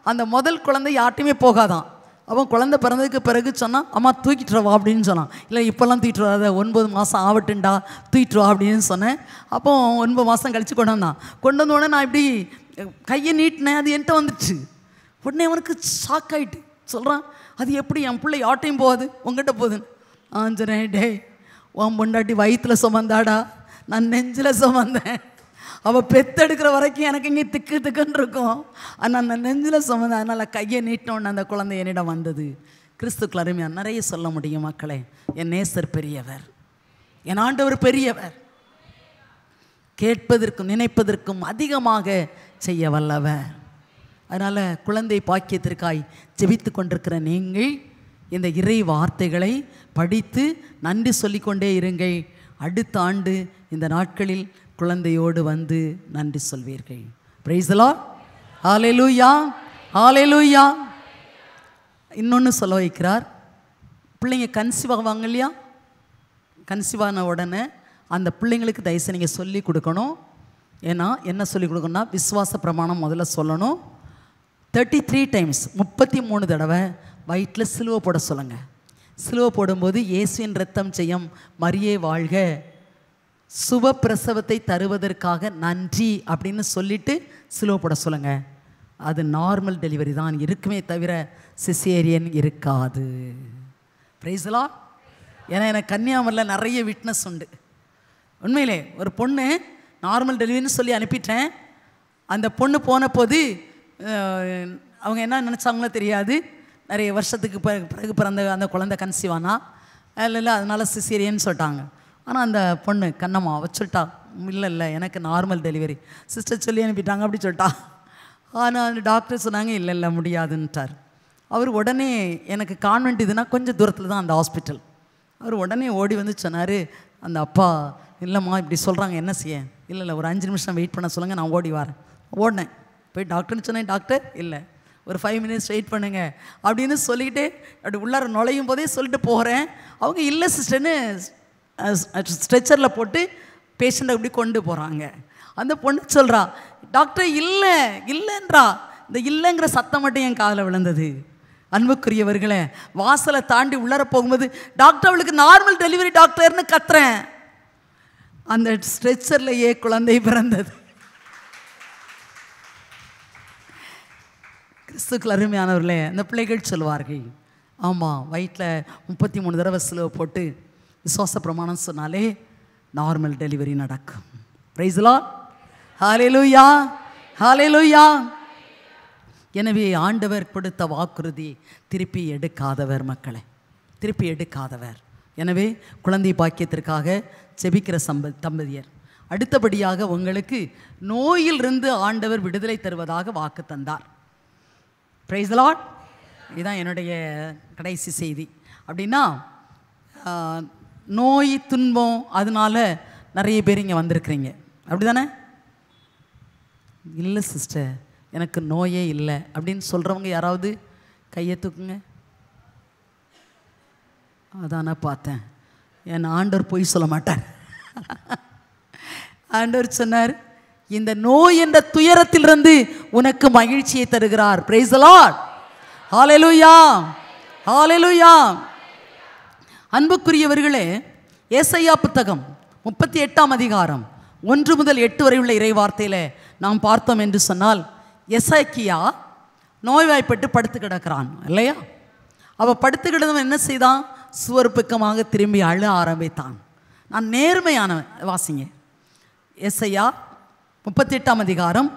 அந்த முதல் குழந்தை யார்ட்டையுமே போகாதான். அவன் குழந்தை பிறந்ததுக்கு பிறகு சொன்னான், அம்மா தூக்கிட்டு வா அப்படின்னு சொன்னான். இல்லை இப்போல்லாம் தூக்கிட்டு வராத, 9 மாதம் ஆகட்டுண்டா, தூக்கிட்டு வா அப்படின்னு சொன்னேன். அப்போ 9 மாதம் கழித்து கொண்டு வந்தான். கொண்டு வந்தோடனே நான் இப்படி கையை நீட்டினேன், அது என்கிட்ட வந்துடுச்சு. உடனே அவனுக்கு ஷாக் ஆகிட்டு சொல்கிறான், அது எப்படி என் பிள்ளை யார்ட்டையும் போகாது, உங்ககிட்ட போகுதுன்னு. சொன்னேன், டே உன் பொண்டாட்டி வயிற்றில் சுமந்தாடா, நான் நெஞ்சில் சுமந்தேன். அவள் பெத்தெடுக்கிற வரைக்கும் எனக்கு இங்கே திக்கு திக்குன்னு இருக்கும். ஆனால் நான் நெஞ்சில் சுமந்தேன். அதனால் கையை நீட்டினோன்னு அந்த குழந்தை என்னிடம் வந்தது. கிறிஸ்துக்குள் அருமையாக நிறைய சொல்ல முடியும் மக்களே. என் நேசர் பெரியவர், என் ஆண்டவர் பெரியவர். கேட்பதற்கும் நினைப்பதற்கும் அதிகமாக செய்ய வல்லவர். அதனால் குழந்தை பாக்கியத்திற்காய் ஜெபித்து கொண்டிருக்கிற நீங்கள் இந்த இறை வார்த்தைகளை படித்து நன்றி சொல்லிக்கொண்டே இருங்கள். அடுத்த ஆண்டு இந்த நாட்களில் குழந்தையோடு வந்து நன்றி சொல்வீர்கள். Praise the Lord. Hallelujah, hallelujah. இன்னொன்று சொல்ல வைக்கிறார். பிள்ளைங்க கன்சீவ் ஆவாங்க இல்லையா, கன்சீவ் ஆன உடனே அந்த பிள்ளைங்களுக்கு தயவுசெய்து நீங்கள் சொல்லி கொடுக்கணும். ஏன்னா என்ன சொல்லி கொடுக்கணும்னா, விசுவாச பிரமாணம் முதல்ல சொல்லணும். 33 டைம்ஸ் 33 தடவை வயிற்றில் சிலுவை போட சொல்லுங்கள். சிலுவை போடும்போது இயேசுவின் இரத்தம் செய்யும், மரியே வாழ்க, சுப பிரசவத்தை தருவதற்காக நன்றி அப்படின்னு சொல்லிவிட்டு சிலுவை போட சொல்லுங்கள். அது நார்மல் டெலிவரி தான் இருக்குமே தவிர சிசேரியன் இருக்காது. Price the Lord. ஏன்னா எனக்கு கன்னியாகுமரியில் நிறைய விட்னஸ் உண்டு. உண்மையிலே ஒரு பொண்ணு நார்மல் டெலிவரின்னு சொல்லி அனுப்பிட்டேன். அந்த பொண்ணு போன போது அவங்க என்ன நினச்சாங்களோ தெரியாது, நிறைய வருஷத்துக்கு பிறகு பிறந்த அந்த குழந்தை கன்சீவானா இல்லை அதனால் சிசேரியன்னு சொல்லிட்டாங்க. ஆனால் அந்த பொண்ணு கண்ணம்மா வச்சுட்டா, இல்லை எனக்கு நார்மல் டெலிவரி சிஸ்டர் சொல்லி அனுப்பிட்டாங்க அப்படி சொல்லிட்டா. ஆனால் அந்த டாக்டர் சொன்னாங்க இல்லை முடியாதுன்ட்டார். அவர் உடனே, எனக்கு கான்வென்ட் இதுனா கொஞ்சம் தூரத்தில் தான் அந்த ஹாஸ்பிட்டல். அவர் உடனே ஓடி வந்து சொன்னார், அந்த அப்பா இல்லைம்மா இப்படி சொல்கிறாங்க என்ன செய்ய, இல்லை ஒரு 5 நிமிஷம் வெயிட் பண்ண சொல்லுங்கள், நான் ஓடி வரேன். ஓடினேன், போய் டாக்டர்னு சொன்னேன். டாக்டர் இல்லை ஒரு 5 மினிட்ஸ் வெயிட் பண்ணுங்க அப்படின்னு சொல்லிக்கிட்டே அப்படி உள்ளார நுழையும் போதே சொல்லிட்டு போகிறேன். அவங்க இல்லை சிஸ்டர்னு ஸ்ட்ரெச்சரில் போட்டு பேஷண்ட்டை அப்படி கொண்டு போகிறாங்க. அந்த பொண்ணு சொல்கிறா, டாக்டர் இல்லைன்றா. இந்த இல்லைங்கிற சத்தம் மட்டும் என் காதில் விழுந்தது. அன்புக்குரியவர்களே, வாசலை தாண்டி உள்ளார போகும்போது டாக்டர் அவளுக்கு நார்மல் டெலிவரி டாக்டர்னு கத்துறேன். அந்த ஸ்ட்ரெச்சர்லையே குழந்தை பிறந்தது. கிறிஸ்துக்கள் அருமையானவர்களே, அந்த பிள்ளைகள் சொல்வார்கள், ஆமாம் வயிற்றில் 33 தடவை சிலுவை போட்டு விசுவாச பிரமாணம் சொன்னாலே நார்மல் டெலிவரி நடக்கும். Praise the Lord. Hallelujah, hallelujah. எனவே ஆண்டவர் கொடுத்த வாக்குறுதி திருப்பி எடுக்காதவர் மக்களே, திருப்பி எடுக்காதவர். எனவே குழந்தை பாக்கியத்திற்காக செபிக்கிற தம்பதியர், அடுத்தபடியாக உங்களுக்கு நோயிலிருந்து ஆண்டவர் விடுதலை தருவதாக வாக்கு தந்தார். Price the Lord. இதுதான் என்னுடைய கடைசி செய்தி. அப்படின்னா நோய் துன்பம் அதனால நிறைய பேர் இங்கே வந்திருக்கிறீங்க, அப்படி தானே? இல்லை சிஸ்டர் எனக்கு நோயே இல்லை அப்படின்னு சொல்கிறவங்க யாராவது கையை தூக்குங்க. அதான் நான் பார்த்தேன். என் ஆண்டவர் பொய் சொல்ல மாட்டார். ஆண்டவர் சொன்னார், இந்த நோய் என்ற துயரத்திலிருந்து உனக்கு மகிழ்ச்சியை தருகிறார். Praise the Lord. Hallelujah, hallelujah. அன்புக்குரியவர்களே, ஏசாயா புத்தகம் 38ஆம் அதிகாரம் 1 முதல் 8 வரை உள்ள இறை வார்த்தையில் நாம் பார்த்தோம் என்று சொன்னால், எசேக்கியா நோய்வாய்ப்பட்டு படுத்து கிடக்கிறான் இல்லையா? அவள் படுத்து கிடந்தவன் என்ன செய்தான்? சுவர் பக்கமாக திரும்பி அழ ஆரம்பித்தான். நான் நேர்மையானவன். வாசிங்க ஏசாயா 38ஆம் அதிகாரம்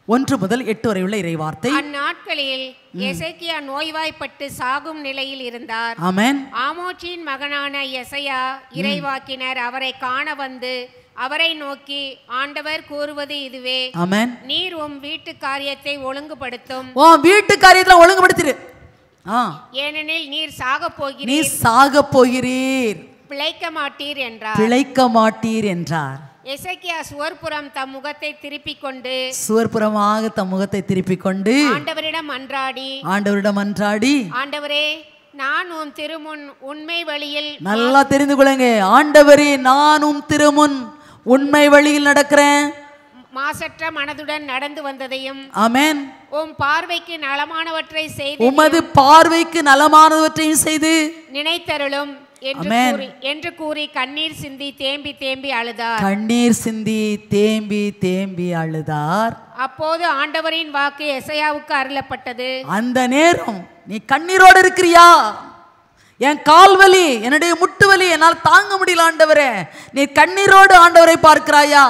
1 முதல் 8 வரை உள்ள இறை வார்த்தை. அந்நாட்களில் எசேக்கியா நோய்வாய்ப்பட்டு சாகும் நிலையில் இருந்தார். ஆமென். ஆமோச்சின் மகனான எசையா இறைவாக்கினர் அவரை காண வந்து அவரை நோக்கி, ஆண்டவர் கூறுவது இதுவே, ஆமென், நீர் உம் வீட்டு காரியத்தை ஒழுங்குபடுத்தும். வீட்டு காரியத்தை ஒழுங்குபடுத்திரு, ஏனெனில் நீர் சாக போகிறீர், நீ சாக போகிறீர், பிழைக்க மாட்டீர் என்றார். பிழைக்க மாட்டீர் என்றார். எசேக்கியா சுவர்புறம் தம் முகத்தை திருப்பிக் கொண்டு, சுவர்புறமாக தம் முகத்தை திருப்பிக் கொண்டு ஆண்டவரிடம் மன்றாடி, ஆண்டவரே நான் உம் திருமுன் உண்மை வழியில், நல்லா தெரிந்து கொள்ளுங்க, ஆண்டவரே நான் உம் திருமுன் உண்மை வழியில் நடக்கிறேன், மாசற்ற மனதுடன் நடந்து வந்ததையும், ஆமென், உம் பார்வைக்கு நலமானவற்றை செய்து, உமது பார்வைக்கு நலமானவற்றையும் செய்து நினைத்தருளும் என்று கூறி கண்ணீர் சிந்தி தேம்பி தேம்பி அழுதார். கண்ணீர் சிந்தி தேம்பி தேம்பி அழுதார். அப்போது ஆண்டவரின் வாக்கு எசையாவுக்கு அருளப்பட்டது. அந்த நேரம் நீ கண்ணீரோடு இருக்கிறியா? என் கால் வலி, என்னுடைய முட்டு வலி என்னால் தாங்க முடியல ஆண்டவரே, நீ கண்ணீரோடு ஆண்டவரை பார்க்கிறாயா?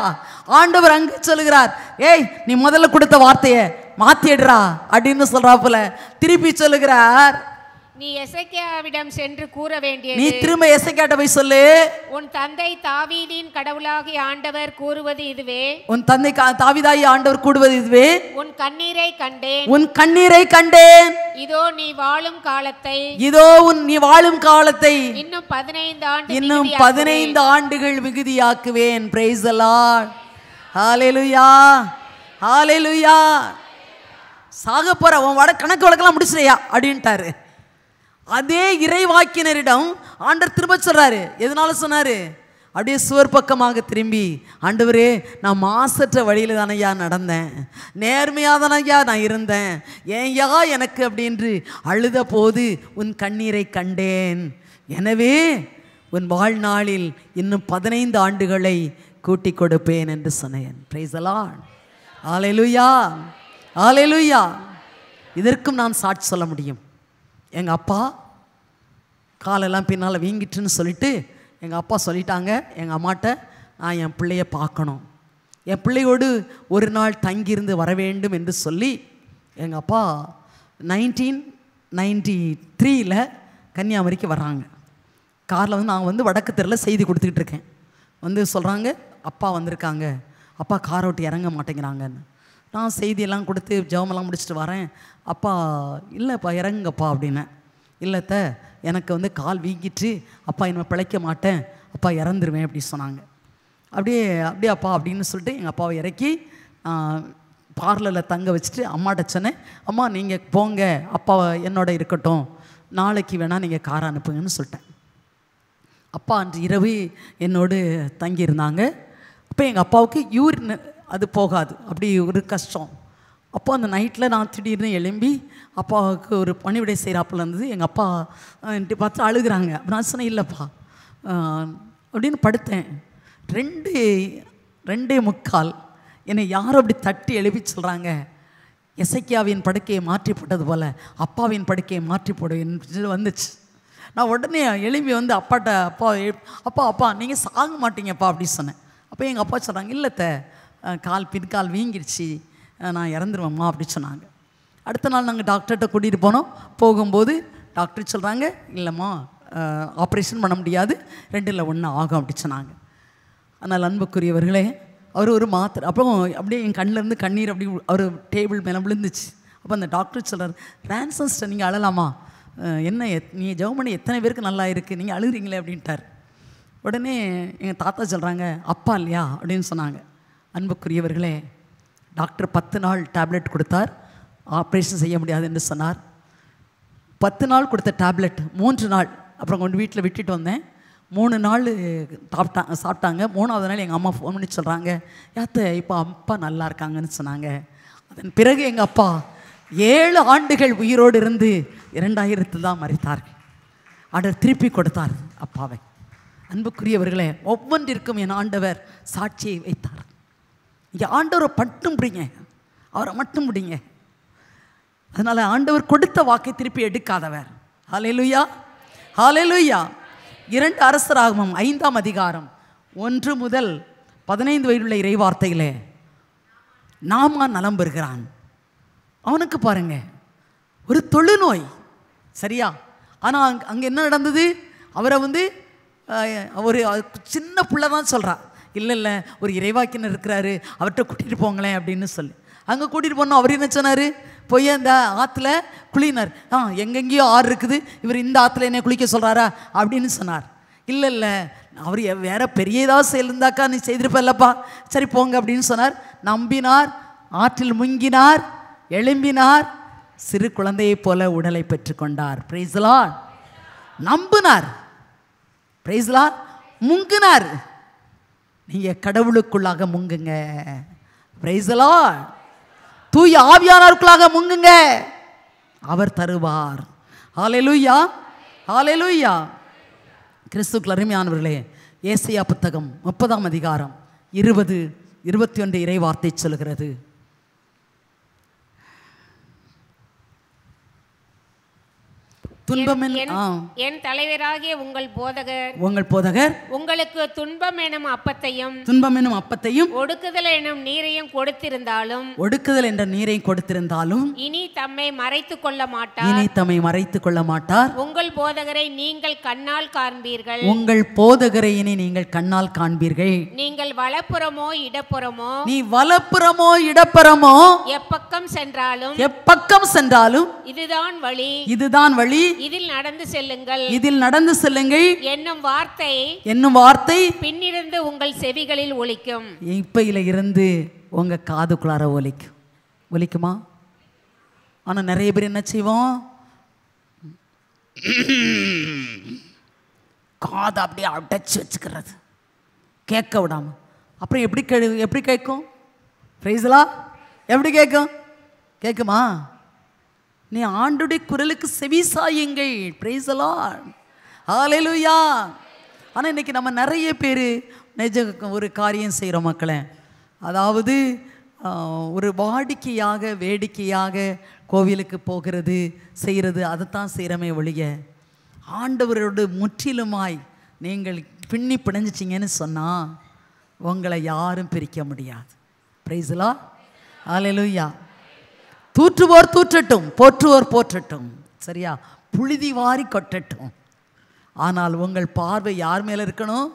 ஆண்டவர் அங்கு சொல்லுகிறார், ஏய் நீ முதல்ல கொடுத்த வார்த்தையை மாத்திடுறா அப்படின்னு சொல்றாப்புல திருப்பி சொல்லுகிறார், நீ எசேக்கியாவிடம் சென்று கூற வேண்டியது, நீ திரும்ப எசேக்கியாட்ட போய் சொல்லு, உன் தந்தை தாவீதின் கடவுளாகிய ஆண்டவர் கூறுவது இதுவே, உன் தந்தை தாவீதாகிய ஆண்டவர் கூறுவது இதுவே, உன் கண்ணீரை கண்டேன், உன் கண்ணீரை கண்டேன், இதோ நீ வாழும் காலத்தை, இதோ நீ வாழும் காலத்தை இன்னும் 15 ஆண்டு இன்னும் 15 ஆண்டுகள் மிகுதியாக்குவேன். Price the Lord. ஹalleluya, ஹalleluya. சாக போற உன் கணக்கு வழக்கெல்லாம் முடிச்சியா அப்படின்ட்டாரு. அதே இறைவாக்கினரிடம் ஆண்டவர் திரும்ப சொல்றாரு. எதனால சொன்னாரு? அப்படியே சுவர் பக்கமாக திரும்பி, ஆண்டவரே நான் மாசற்ற வழியில் தானையா நடந்தேன், நேர்மையாக தானையா நான் இருந்தேன், ஏன்யா எனக்கு அப்படின்று அழுத போது உன் கண்ணீரை கண்டேன், எனவே உன் வாழ்நாளில் இன்னும் 15 ஆண்டுகளை கூட்டி கொடுப்பேன் என்று சொன்னேன். Praise the Lord. Hallelujah, hallelujah. இதற்கும் நான் சாட்சி சொல்ல முடியும். எங்கள் அப்பா காலெல்லாம் பின்னால் வீங்கிட்டுன்னு சொல்லிட்டு எங்கள் அப்பா சொல்லிட்டாங்க எங்கள் அம்மாட்ட, நான் என் பிள்ளைய பார்க்கணும், என் பிள்ளையோடு ஒரு நாள் தங்கியிருந்து வர வேண்டும் என்று சொல்லி எங்கள் அப்பா 1993 கன்னியாகுமரிக்கு வர்றாங்க. காரில் வந்து நான் வந்து வடக்கு தெருவில் செய்தி கொடுத்துக்கிட்டு இருக்கேன். வந்து சொல்கிறாங்க, அப்பா வந்திருக்காங்க, அப்பா காரை விட்டு இறங்க மாட்டேங்கிறாங்கன்னு. நான் செய்தியெல்லாம் கொடுத்து ஜெபமெல்லாம் முடிச்சுட்டு வரேன். அப்பா இல்லைப்பா இறங்குங்கப்பா அப்படின்னேன். இல்லைத்த எனக்கு வந்து கால் வீங்கிட்டு அப்பா இனிமேல் பிழைக்க மாட்டேன், அப்பா இறந்துருவேன் அப்படி சொன்னாங்க. அப்படியே அப்பா அப்படின்னு சொல்லிட்டு எங்கள் அப்பாவை இறக்கி பார்லரில் தங்க வச்சுட்டு அம்மாட்ட சொன்னேன், அம்மா நீங்கள் போங்க, அப்பா என்னோட இருக்கட்டும், நாளைக்கு வேணால் நீங்கள் காரை அனுப்புங்கன்னு சொல்லிட்டேன். அப்பா அன்று இரவு என்னோடு தங்கியிருந்தாங்க. அப்போ எங்கள் அப்பாவுக்கு யூரின் அது போகாது, அப்படி ஒரு கஷ்டம். அப்போ அந்த நைட்டில் நான் திடீர்னு எழும்பி அப்பாவுக்கு ஒரு பணிவிடை செய்கிறாப்புல இருந்தது. எங்கள் அப்பா பார்த்து அழுகிறாங்க. நான் சொன்னேன், இல்லைப்பா அப்படின்னு படுத்தேன். 2:45 என்னை யாரும் அப்படி தட்டி எழுப்பி சொல்கிறாங்க, எசேக்கியாவின் படுக்கையை மாற்றி போட்டது போல் அப்பாவின் படுக்கையை மாற்றி போடுவேன்னு வந்துச்சு. நான் உடனே எழும்பி வந்து அப்பாட்ட, அப்பா நீங்கள் சாக மாட்டீங்கப்பா அப்படி சொன்னேன். அப்போ எங்கள் அப்பா சொல்கிறாங்க, இல்லைத்த பின்கால் வீங்கிடுச்சு, நான் இறந்துருவேம்மா அப்படி சொன்னாங்க. அடுத்த நாள் நாங்கள் டாக்டர்கிட்ட கூட்டிகிட்டு போனோம். போகும்போது டாக்டர் சொல்கிறாங்க, இல்லைம்மா ஆப்ரேஷன் பண்ண முடியாது, 2ல் 1 ஆகும் அப்படி சொன்னாங்க. அதனால் அன்புக்குரியவர்களே, அவர் ஒரு மாத்திரை, அப்புறம் அப்படியே என் கண்ணிலேருந்து கண்ணீர் அப்படி அவர் டேபிள் மேலே விழுந்துச்சு. அப்போ அந்த டாக்டர் சொல்கிறார், ஃப்ரான்சிஸ்டர் நீங்கள் அழலாமா, என்ன நீங்கள் ஜெபம் பண்ணி எத்தனை பேருக்கு நல்லா இருக்குது, நீங்கள் அழுகிறீங்களே அப்படின்ட்டார். உடனே எங்கள் தாத்தா சொல்கிறாங்க, அப்பா இல்லையா அப்படின்னு சொன்னாங்க. அன்புக்குரியவர்களே, டாக்டர் 10 நாள் டேப்லெட் கொடுத்தார், ஆப்ரேஷன் செய்ய முடியாது என்று சொன்னார். 10 நாள் கொடுத்த டேப்லெட் 3 நாள் அப்புறம் கொண்டு வீட்டில் விட்டுட்டு வந்தேன். 3 நாள் சாப்பிட்டாங்க. 3ஆவது நாள் எங்கள் அம்மா ஃபோன் பண்ணி சொல்கிறாங்க, யாத்த இப்போ அப்பா நல்லா இருக்காங்கன்னு சொன்னாங்க. அதன் பிறகு எங்கள் அப்பா 7 ஆண்டுகள் உயிரோடு இருந்து 2000 தான் மரித்தார்கள். ஆண்டவர் திருப்பி கொடுத்தார் அப்பாவை. அன்புக்குரியவர்களே, ஒவ்வொன்றிற்கும் என் ஆண்டவர் சாட்சியை வைத்தார். இங்கே ஆண்டவரை மட்டும் பிடிங்க, அவரை மட்டும் பிடிங்க. அதனால் ஆண்டவர் கொடுத்த வாக்கை திருப்பி எடுக்காதவர். ஹல்லேலூயா, ஹல்லேலூயா. 2 அரசராகமம் 5ஆம் அதிகாரம் 1 முதல் 15 வயதுள்ள இறைவார்த்தையிலே நாமான் நலம் பெறுகிறான். அவனுக்கு பாருங்க ஒரு தொழுநோய், சரியா? ஆனால் அங்கே என்ன நடந்தது? அவரை வந்து ஒரு சின்ன பிள்ளை தான் சொல்கிறா, இல்லை ஒரு இறைவாக்கினர் இருக்கிறாரு, அவர்கிட்ட கூட்டிகிட்டு போங்களேன் அப்படின்னு சொல்லி அங்கே கூட்டிகிட்டு போனோம். அவர் என்ன சொன்னார்? போய் அந்த ஆற்றுல குளினார். எங்கெங்கேயோ ஆறு இருக்குது, இவர் இந்த ஆற்றுல என்ன குளிக்க சொல்கிறாரா அப்படின்னு சொன்னார். இல்லை அவர் வேற பெரிய ஏதாவது செயலிருந்தாக்கா நீ செய்திருப்பல்லப்பா, சரி போங்க அப்படின்னு சொன்னார். நம்பினார், ஆற்றில் முங்கினார், எழும்பினார், சிறு குழந்தையைப் போல உடலை பெற்றுக்கொண்டார். Price the Lord. நம்பினார், பிரைஸ் தி லார்ட். முங்கினார். நீங்கள் கடவுளுக்குள்ளாக முங்குங்க. Price the Lord. தூய ஆவியானவருக்குள்ளாக முங்குங்க, அவர் தருவார். ஹல்லேலூயா, ஹல்லேலூயா. கிறிஸ்துவுக்குள் அருமையானவர்களே, ஏசாயா புத்தகம் 30ஆம் அதிகாரம் 20-21 இறைவார்த்தை சொல்கிறது. துன்பம் என் தலைவராகிய உங்கள் போதகர் உங்களுக்கு துன்பம் எனும் அப்பத்தையும் ஒடுக்குதல் எனும் நீரையும் கொடுத்திருந்தாலும் இனி தம்மை மறைத்துக் கொள்ள மாட்டார். உங்கள் போதகரை நீங்கள் கண்ணால் காண்பீர்கள். நீங்கள் வலப்புறமோ இடப்புறமோ எப்பக்கம் சென்றாலும் இதுதான் வழி, இதில் நடந்து செல்லுங்கள் என்னும் வார்த்தை பின்னிருந்து உங்கள் செவிகளில் ஒலிக்கும். இப்பையில இருந்து உங்க காதுக்குள்ளார ஒலிக்குமா? ஆனா நிறைய பேர் என்ன செய்வோம், காதை அப்படியே அடைச்சு வச்சுக்கிறது, கேட்க விடாம. அப்புறம் எப்படி கேட்கும்? பிரைஸ்லா எப்படி கேட்குமா? நீ ஆண்டுடைய குரலுக்கு செவி சாயுங்கள். பிரைஸ் தி லார்ட், ஹல்லேலூயா. ஆனால் இன்னைக்கு நம்ம நிறைய பேர் ஒரு காரியம் செய்கிறோம் மக்களே, அதாவது ஒரு வேடிக்கையாக கோவிலுக்கு போகிறது செய்கிறது, அதைத்தான் செய்கிறமே ஒழிய ஆண்டவரோடு முற்றிலுமாய் நீங்கள் பின்னி பிணைஞ்சிச்சிங்கன்னு சொன்னால் உங்களை யாரும் பிரிக்க முடியாது. பிரைஸ் தி லார்ட், ஹல்லேலூயா. தூற்றுவோர் தூற்றட்டும், போற்றுவோர் போற்றட்டும், சரியா? புழுதி வாரி கொட்டட்டும். ஆனால் உங்கள் பார்வை யார் மேலே இருக்கணும்?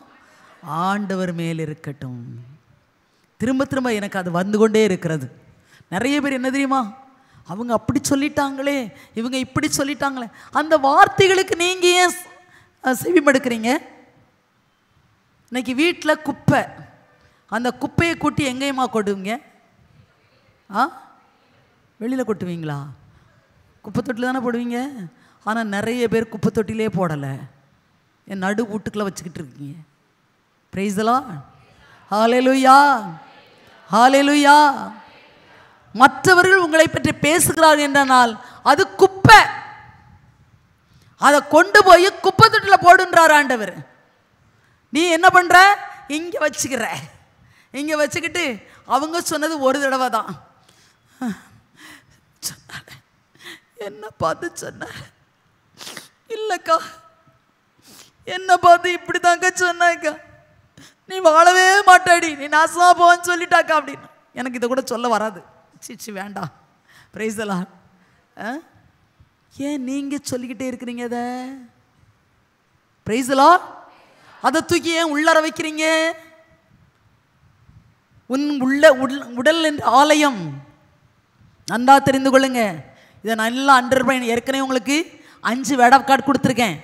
ஆண்டவர் மேல் இருக்கட்டும். திரும்ப எனக்கு அது வந்து கொண்டே இருக்கிறது. நிறைய பேர் என்ன தெரியுமா, அவங்க அப்படி சொல்லிட்டாங்களே, இவங்க இப்படி சொல்லிட்டாங்களே, அந்த வார்த்தைகளுக்கு நீங்கள் ஏன் செவிமடுக்கிறீங்க? இன்னைக்கு வீட்டில் குப்பை, அந்த குப்பையை கூட்டி எங்கேயுமா கொட்டுவீங்க? வெளியில் கொட்டுவீங்களா? குப்பை தொட்டில் தானே போடுவீங்க. ஆனால் நிறைய பேர் குப்பை தொட்டிலே போடலை, என் நடு வீட்டுக்குள்ளே வச்சுக்கிட்டு இருக்கீங்க. பிரைஸ் தி லார்ட், ஹல்லேலூயா, ஹல்லேலூயா. மற்றவர்கள் உங்களை பற்றி பேசுகிறார்கள் என்றால் அது குப்பை, அதை கொண்டு போய் குப்பை தொட்டில் போடுன்றார் ஆண்டவர். நீ என்ன பண்ணுற? இங்கே வச்சுக்கிட்டு அவங்க சொன்னது ஒரு தடவை தான் சொன்னாங்க, என்ன பார்த்து சொன்ன இல்லைக்கா, என்ன பார்த்து இப்படி தாங்க சொன்னாக்கா, நீ வாழவே மாட்டாடி, நீ நாசமாக போன்னு சொல்லிட்டாக்கா அப்படின்னு. எனக்கு இதை கூட சொல்ல வராது, சிச்சி வேண்டாம். Price the Lord. ஏன் நீங்கள் சொல்லிக்கிட்டே இருக்கிறீங்க அதை? Price the Lord. அதை தூக்கி ஏன் உள்ளார வைக்கிறீங்க? உடல் என்ற ஆலயம் நன்றா தெரிந்து கொள்ளுங்க. இதை நல்லா ஏற்கனவே உங்களுக்கு 5 வேர்ட் ஆஃப் கார்டு கொடுத்துருக்கேன்.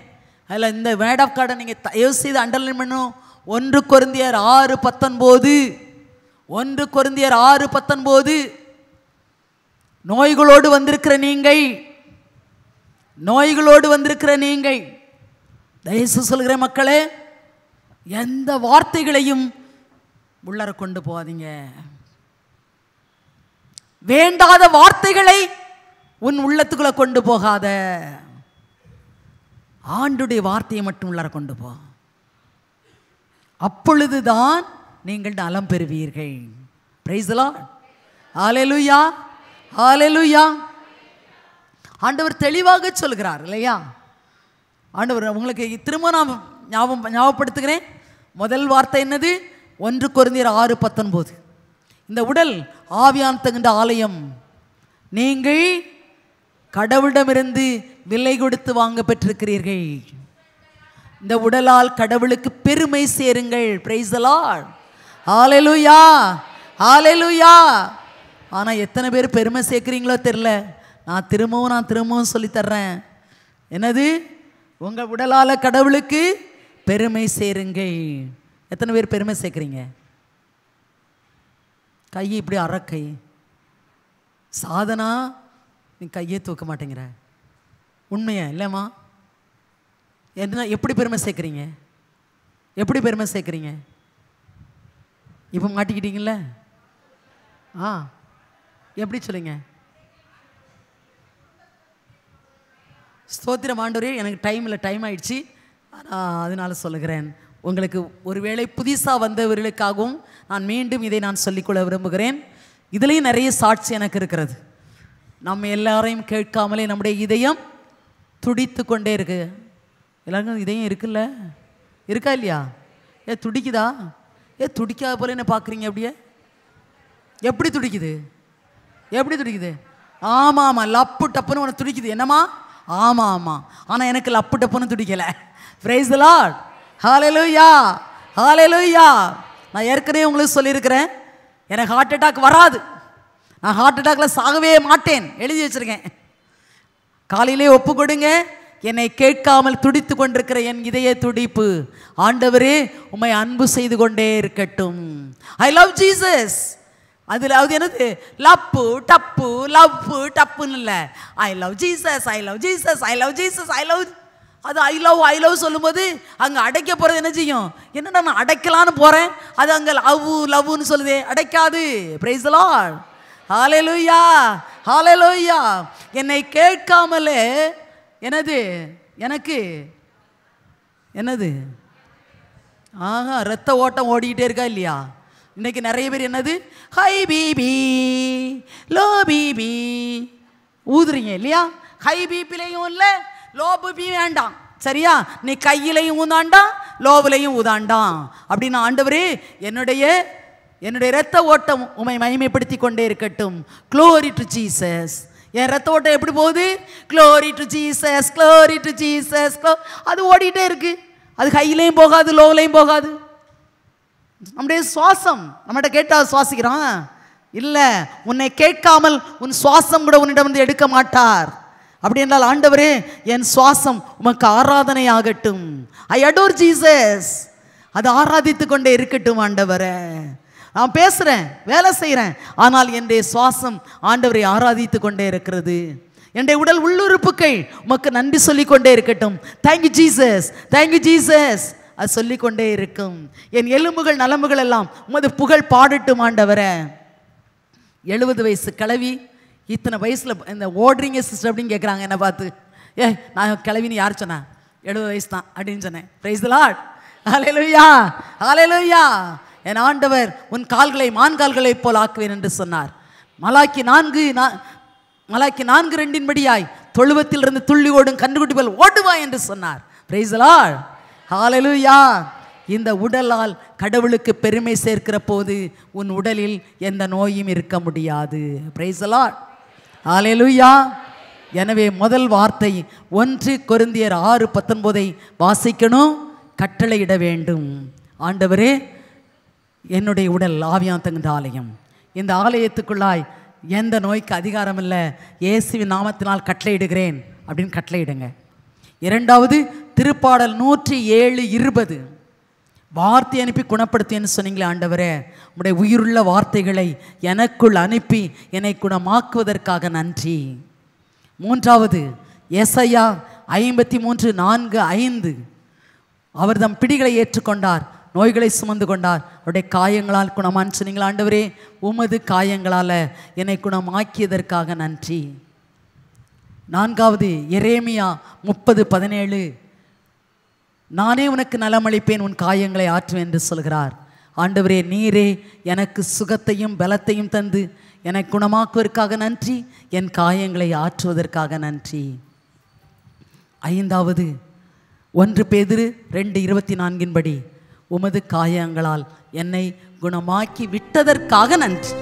அதில் இந்த வேர்ட் ஆஃப் கார்டை நீங்கள் தயவு செய்து அண்டர்லைன் பண்ணணும். 1 கொரிந்தியர் 6:19 நோய்களோடு வந்திருக்கிற நீங்கள் தயவுசெய்து சொல்கிறேன் மக்களே, எந்த வார்த்தைகளையும் உள்ளர கொண்டு போகாதீங்க. வேண்டாத வார்த்தைகளை உன் உள்ளத்துக்குள்ள கொண்டு போகாத. ஆண்டுடைய வார்த்தையை மட்டும் உள்ளர கொண்டு போ. அப்பொழுதுதான் நீங்கள் நலம் பெறுவீர்கள். Price the Lord, hallelujah, hallelujah. ஆண்டவர் தெளிவாக சொல்கிறார் இல்லையா? ஆண்டவர் உங்களுக்கு திரும்ப நான் ஞாபகப்படுத்துகிறேன். முதல் வார்த்தை என்னது? 1 கொரிந்தியர் 6:19. இந்த உடல் ஆவியான் தகுந்த ஆலயம், நீங்கள் கடவுளிடமிருந்து விலை கொடுத்து வாங்க பெற்றிருக்கிறீர்கள். இந்த உடலால் கடவுளுக்கு பெருமை சேருங்கள். பிரைஸ் தி லார்ட், ஹல்லேலூயா, ஹல்லேலூயா. ஆனால் எத்தனை பேர் பெருமை சேர்க்குறீங்களோ தெரில. நான் திரும்பவும் சொல்லித்தர்றேன். என்னது? உங்கள் உடலால் கடவுளுக்கு பெருமை சேருங்கள். எத்தனை பேர் பெருமை சேர்க்குறீங்க? கையை இப்படி அறக்கை சாதனா, நீ கையே தூக்க மாட்டேங்கிற. உண்மையா இல்லைம்மா? என்ன எப்படி பெருமை சேர்க்குறீங்க? இப்போ மாட்டிக்கிட்டீங்கள? எப்படி சொல்லுங்க? ஸ்தோத்திரம் ஆண்டவரே. எனக்கு டைம் ஆயிடுச்சு, அதனால சொல்லுகிறேன். உங்களுக்கு ஒருவேளை புதுசாக வந்தவர்களுக்காகவும் நான் மீண்டும் இதை சொல்லிக்கொள்ள விரும்புகிறேன். இதுலேயும் நிறைய சாட்சி எனக்கு இருக்கிறது. நம்ம எல்லாரையும் கேட்காமலே நம்முடைய இதயம் துடித்து கொண்டே இருக்கு. எல்லாருக்கும் இதயம் இருக்குல்ல, இருக்கா இல்லையா? துடிக்குதா? துடிக்காத போல என்ன பார்க்குறீங்க? அப்படியே எப்படி துடிக்குது? எப்படி துடிக்குது? ஆமாம் ஆமாம், லப்பு டப்புன்னு உனக்கு துடிக்குது. என்னம்மா? ஆமாம் ஆமாம். ஆனால் எனக்கு லப்பு டப்புன்னு துடிக்கலை. Price the Lord. Hallelujah, hallelujah. நான் ஏற்கனவே உங்களுக்கு சொல்லியிருக்கிறேன், எனக்கு ஹார்ட் அட்டாக் வராது, நான் ஹார்ட் அட்டாக்ல சாகவே மாட்டேன், எழுதி வச்சிருக்கேன். காலையிலே ஒப்பு கொடுங்க. என்னை கேட்காமல் துடித்து கொண்டிருக்கிற என் இதய துடிப்பு, ஆண்டவரே உம்மை அன்பு செய்து கொண்டே இருக்கட்டும். I love Jesus. அதில் அது என்னது? லப்பு டப்பு லப்பு டப்புன்னு இல்லை. I love Jesus, I love Jesus, I love Jesus, I love. அது ஐ லவ் சொல்லும்போது அங்கே அடைக்க போகிறது என்ன செய்யும்? என்னடா நான் அடைக்கலான்னு போகிறேன், அது அங்கே லவ்னு சொல்லுதே, அடைக்காது. Price the Lord. ஹல்லேலூயா, ஹல்லேலூயா. என்னை கேட்காமலே என்னது எனக்கு என்னது? ஆஹா, ரத்த ஓட்டம் ஓடிக்கிட்டே இருக்கா இல்லையா? இன்னைக்கு நிறைய பேர் என்னது ஹை பிபி லோ பிபி ஊதுறீங்க இல்லையா? ஹை பிபிலையும் இல்லை, லோ பிபி வேண்டாம், சரியா? நீ கையிலையும் ஊதாண்டாம், லோவிலையும் ஊதாண்டாம். அப்படின்னு ஆண்டவரே என்னுடைய இரத்த ஓட்டம் உம்மை மகிமைப்படுத்தி கொண்டே இருக்கட்டும். Glory to Jesus. என் ரத்த ஓட்டம் எப்படி போகுது? Glory to Jesus, glory to Jesus. அது ஓடிட்டே இருக்கு. அது கையிலையும் போகாது, லோவிலையும் போகாது. நம்முடைய சுவாசம் நம்மகிட்ட கேட்டால் சுவாசிக்கிறான் இல்லை, உன்னை கேட்காமல் உன் சுவாசம் கூட உன்னிடம் வந்து எடுக்க மாட்டார். அப்படி என்றால் ஆண்டவரே என் சுவாசம் உமக்கு ஆராதனை ஆகட்டும். ஐ அடோர் ஜீசஸ். அது ஆராதித்து கொண்டே இருக்கட்டும் ஆண்டவரே. நான் பேசுகிறேன், வேலை செய்கிறேன், ஆனால் என்னுடைய சுவாசம் ஆண்டவரை ஆராதித்து கொண்டே இருக்கிறது. என்னுடைய உடல் உள்ளுறுப்புகள் உமக்கு நன்றி சொல்லிக்கொண்டே இருக்கட்டும். Thank you Jesus, thank you Jesus. அது சொல்லிக்கொண்டே இருக்கும். என் எலும்புகள் நலம்புகள் எல்லாம் உமது புகழ் பாடட்டும் ஆண்டவரே. 70 வயசு கிளவி இத்தனை வயசில் இந்த ஓடுறீங்க சிஸ்டர் அப்படின்னு கேட்குறாங்க என்னை பார்த்து. நான் கிளவின்னு யார் சொன்னேன்? 70 வயசு தான் அப்படின்னு சொன்னேன். Praise the Lord. ஹல்லேலூயா, ஹல்லேலூயா. என் ஆண்டவர் உன் கால்களை மான் கால்களைப் போல் ஆக்குவேன் என்று சொன்னார். மலாக்கி 4:2 படியாய் தொழுவத்தில் இருந்து துள்ளி ஓடும் கன்றுக்குட்டி போல் ஓடுவாய் என்று சொன்னார். Praise the Lord. ஹல்லேலூயா. இந்த உடலால் கடவுளுக்கு பெருமை சேர்க்கிற போது உன் உடலில் எந்த நோயும் இருக்க முடியாது. Praise the Lord. ஹல்லேலூயா. எனவே முதல் வார்த்தை 1 கொரிந்தியர் 6:19 வாசிக்கணும். கட்டளையிட வேண்டும். ஆண்டவரே என்னுடைய உடல் ஆவியான் தகுந்த ஆலயம், இந்த ஆலயத்துக்குள்ளாய் எந்த நோய்க்கு அதிகாரம் இல்லை, இயேசுவின் நாமத்தினால் கட்டளையிடுகிறேன் அப்படின்னு கட்டளையிடுங்க. 2வது திருப்பாடல் 107:20 வார்த்தை அனுப்பி குணப்படுத்தின்னு சொன்னீங்களே ஆண்டவரே, உடைய உயிருள்ள வார்த்தைகளை எனக்குள் அனுப்பி என்னை குணமாக்குவதற்காக நன்றி. 3வது எசையா 53:4-5 அவர் தம் பிடிகளை ஏற்றுக்கொண்டார், நோய்களை சுமந்து கொண்டார், அவருடைய காயங்களால் குணமான்னு சொன்னீங்களா ஆண்டவரே, உமது காயங்களால் என்னை குணமாக்கியதற்காக நன்றி. 4வது எரேமியா 30:17 நானே உனக்கு நலமளிப்பேன், உன் காயங்களை ஆற்றுவேன் என்று சொல்கிறார். ஆண்டவரே நீரே எனக்கு சுகத்தையும் பலத்தையும் தந்து என்னை குணமாக்குவதற்காக நன்றி, என் காயங்களை ஆற்றுவதற்காக நன்றி. 5வது 1 பேதுரு 2:24 படி உமது காயங்களால் என்னை குணமாக்கி விட்டதற்காக நன்றி.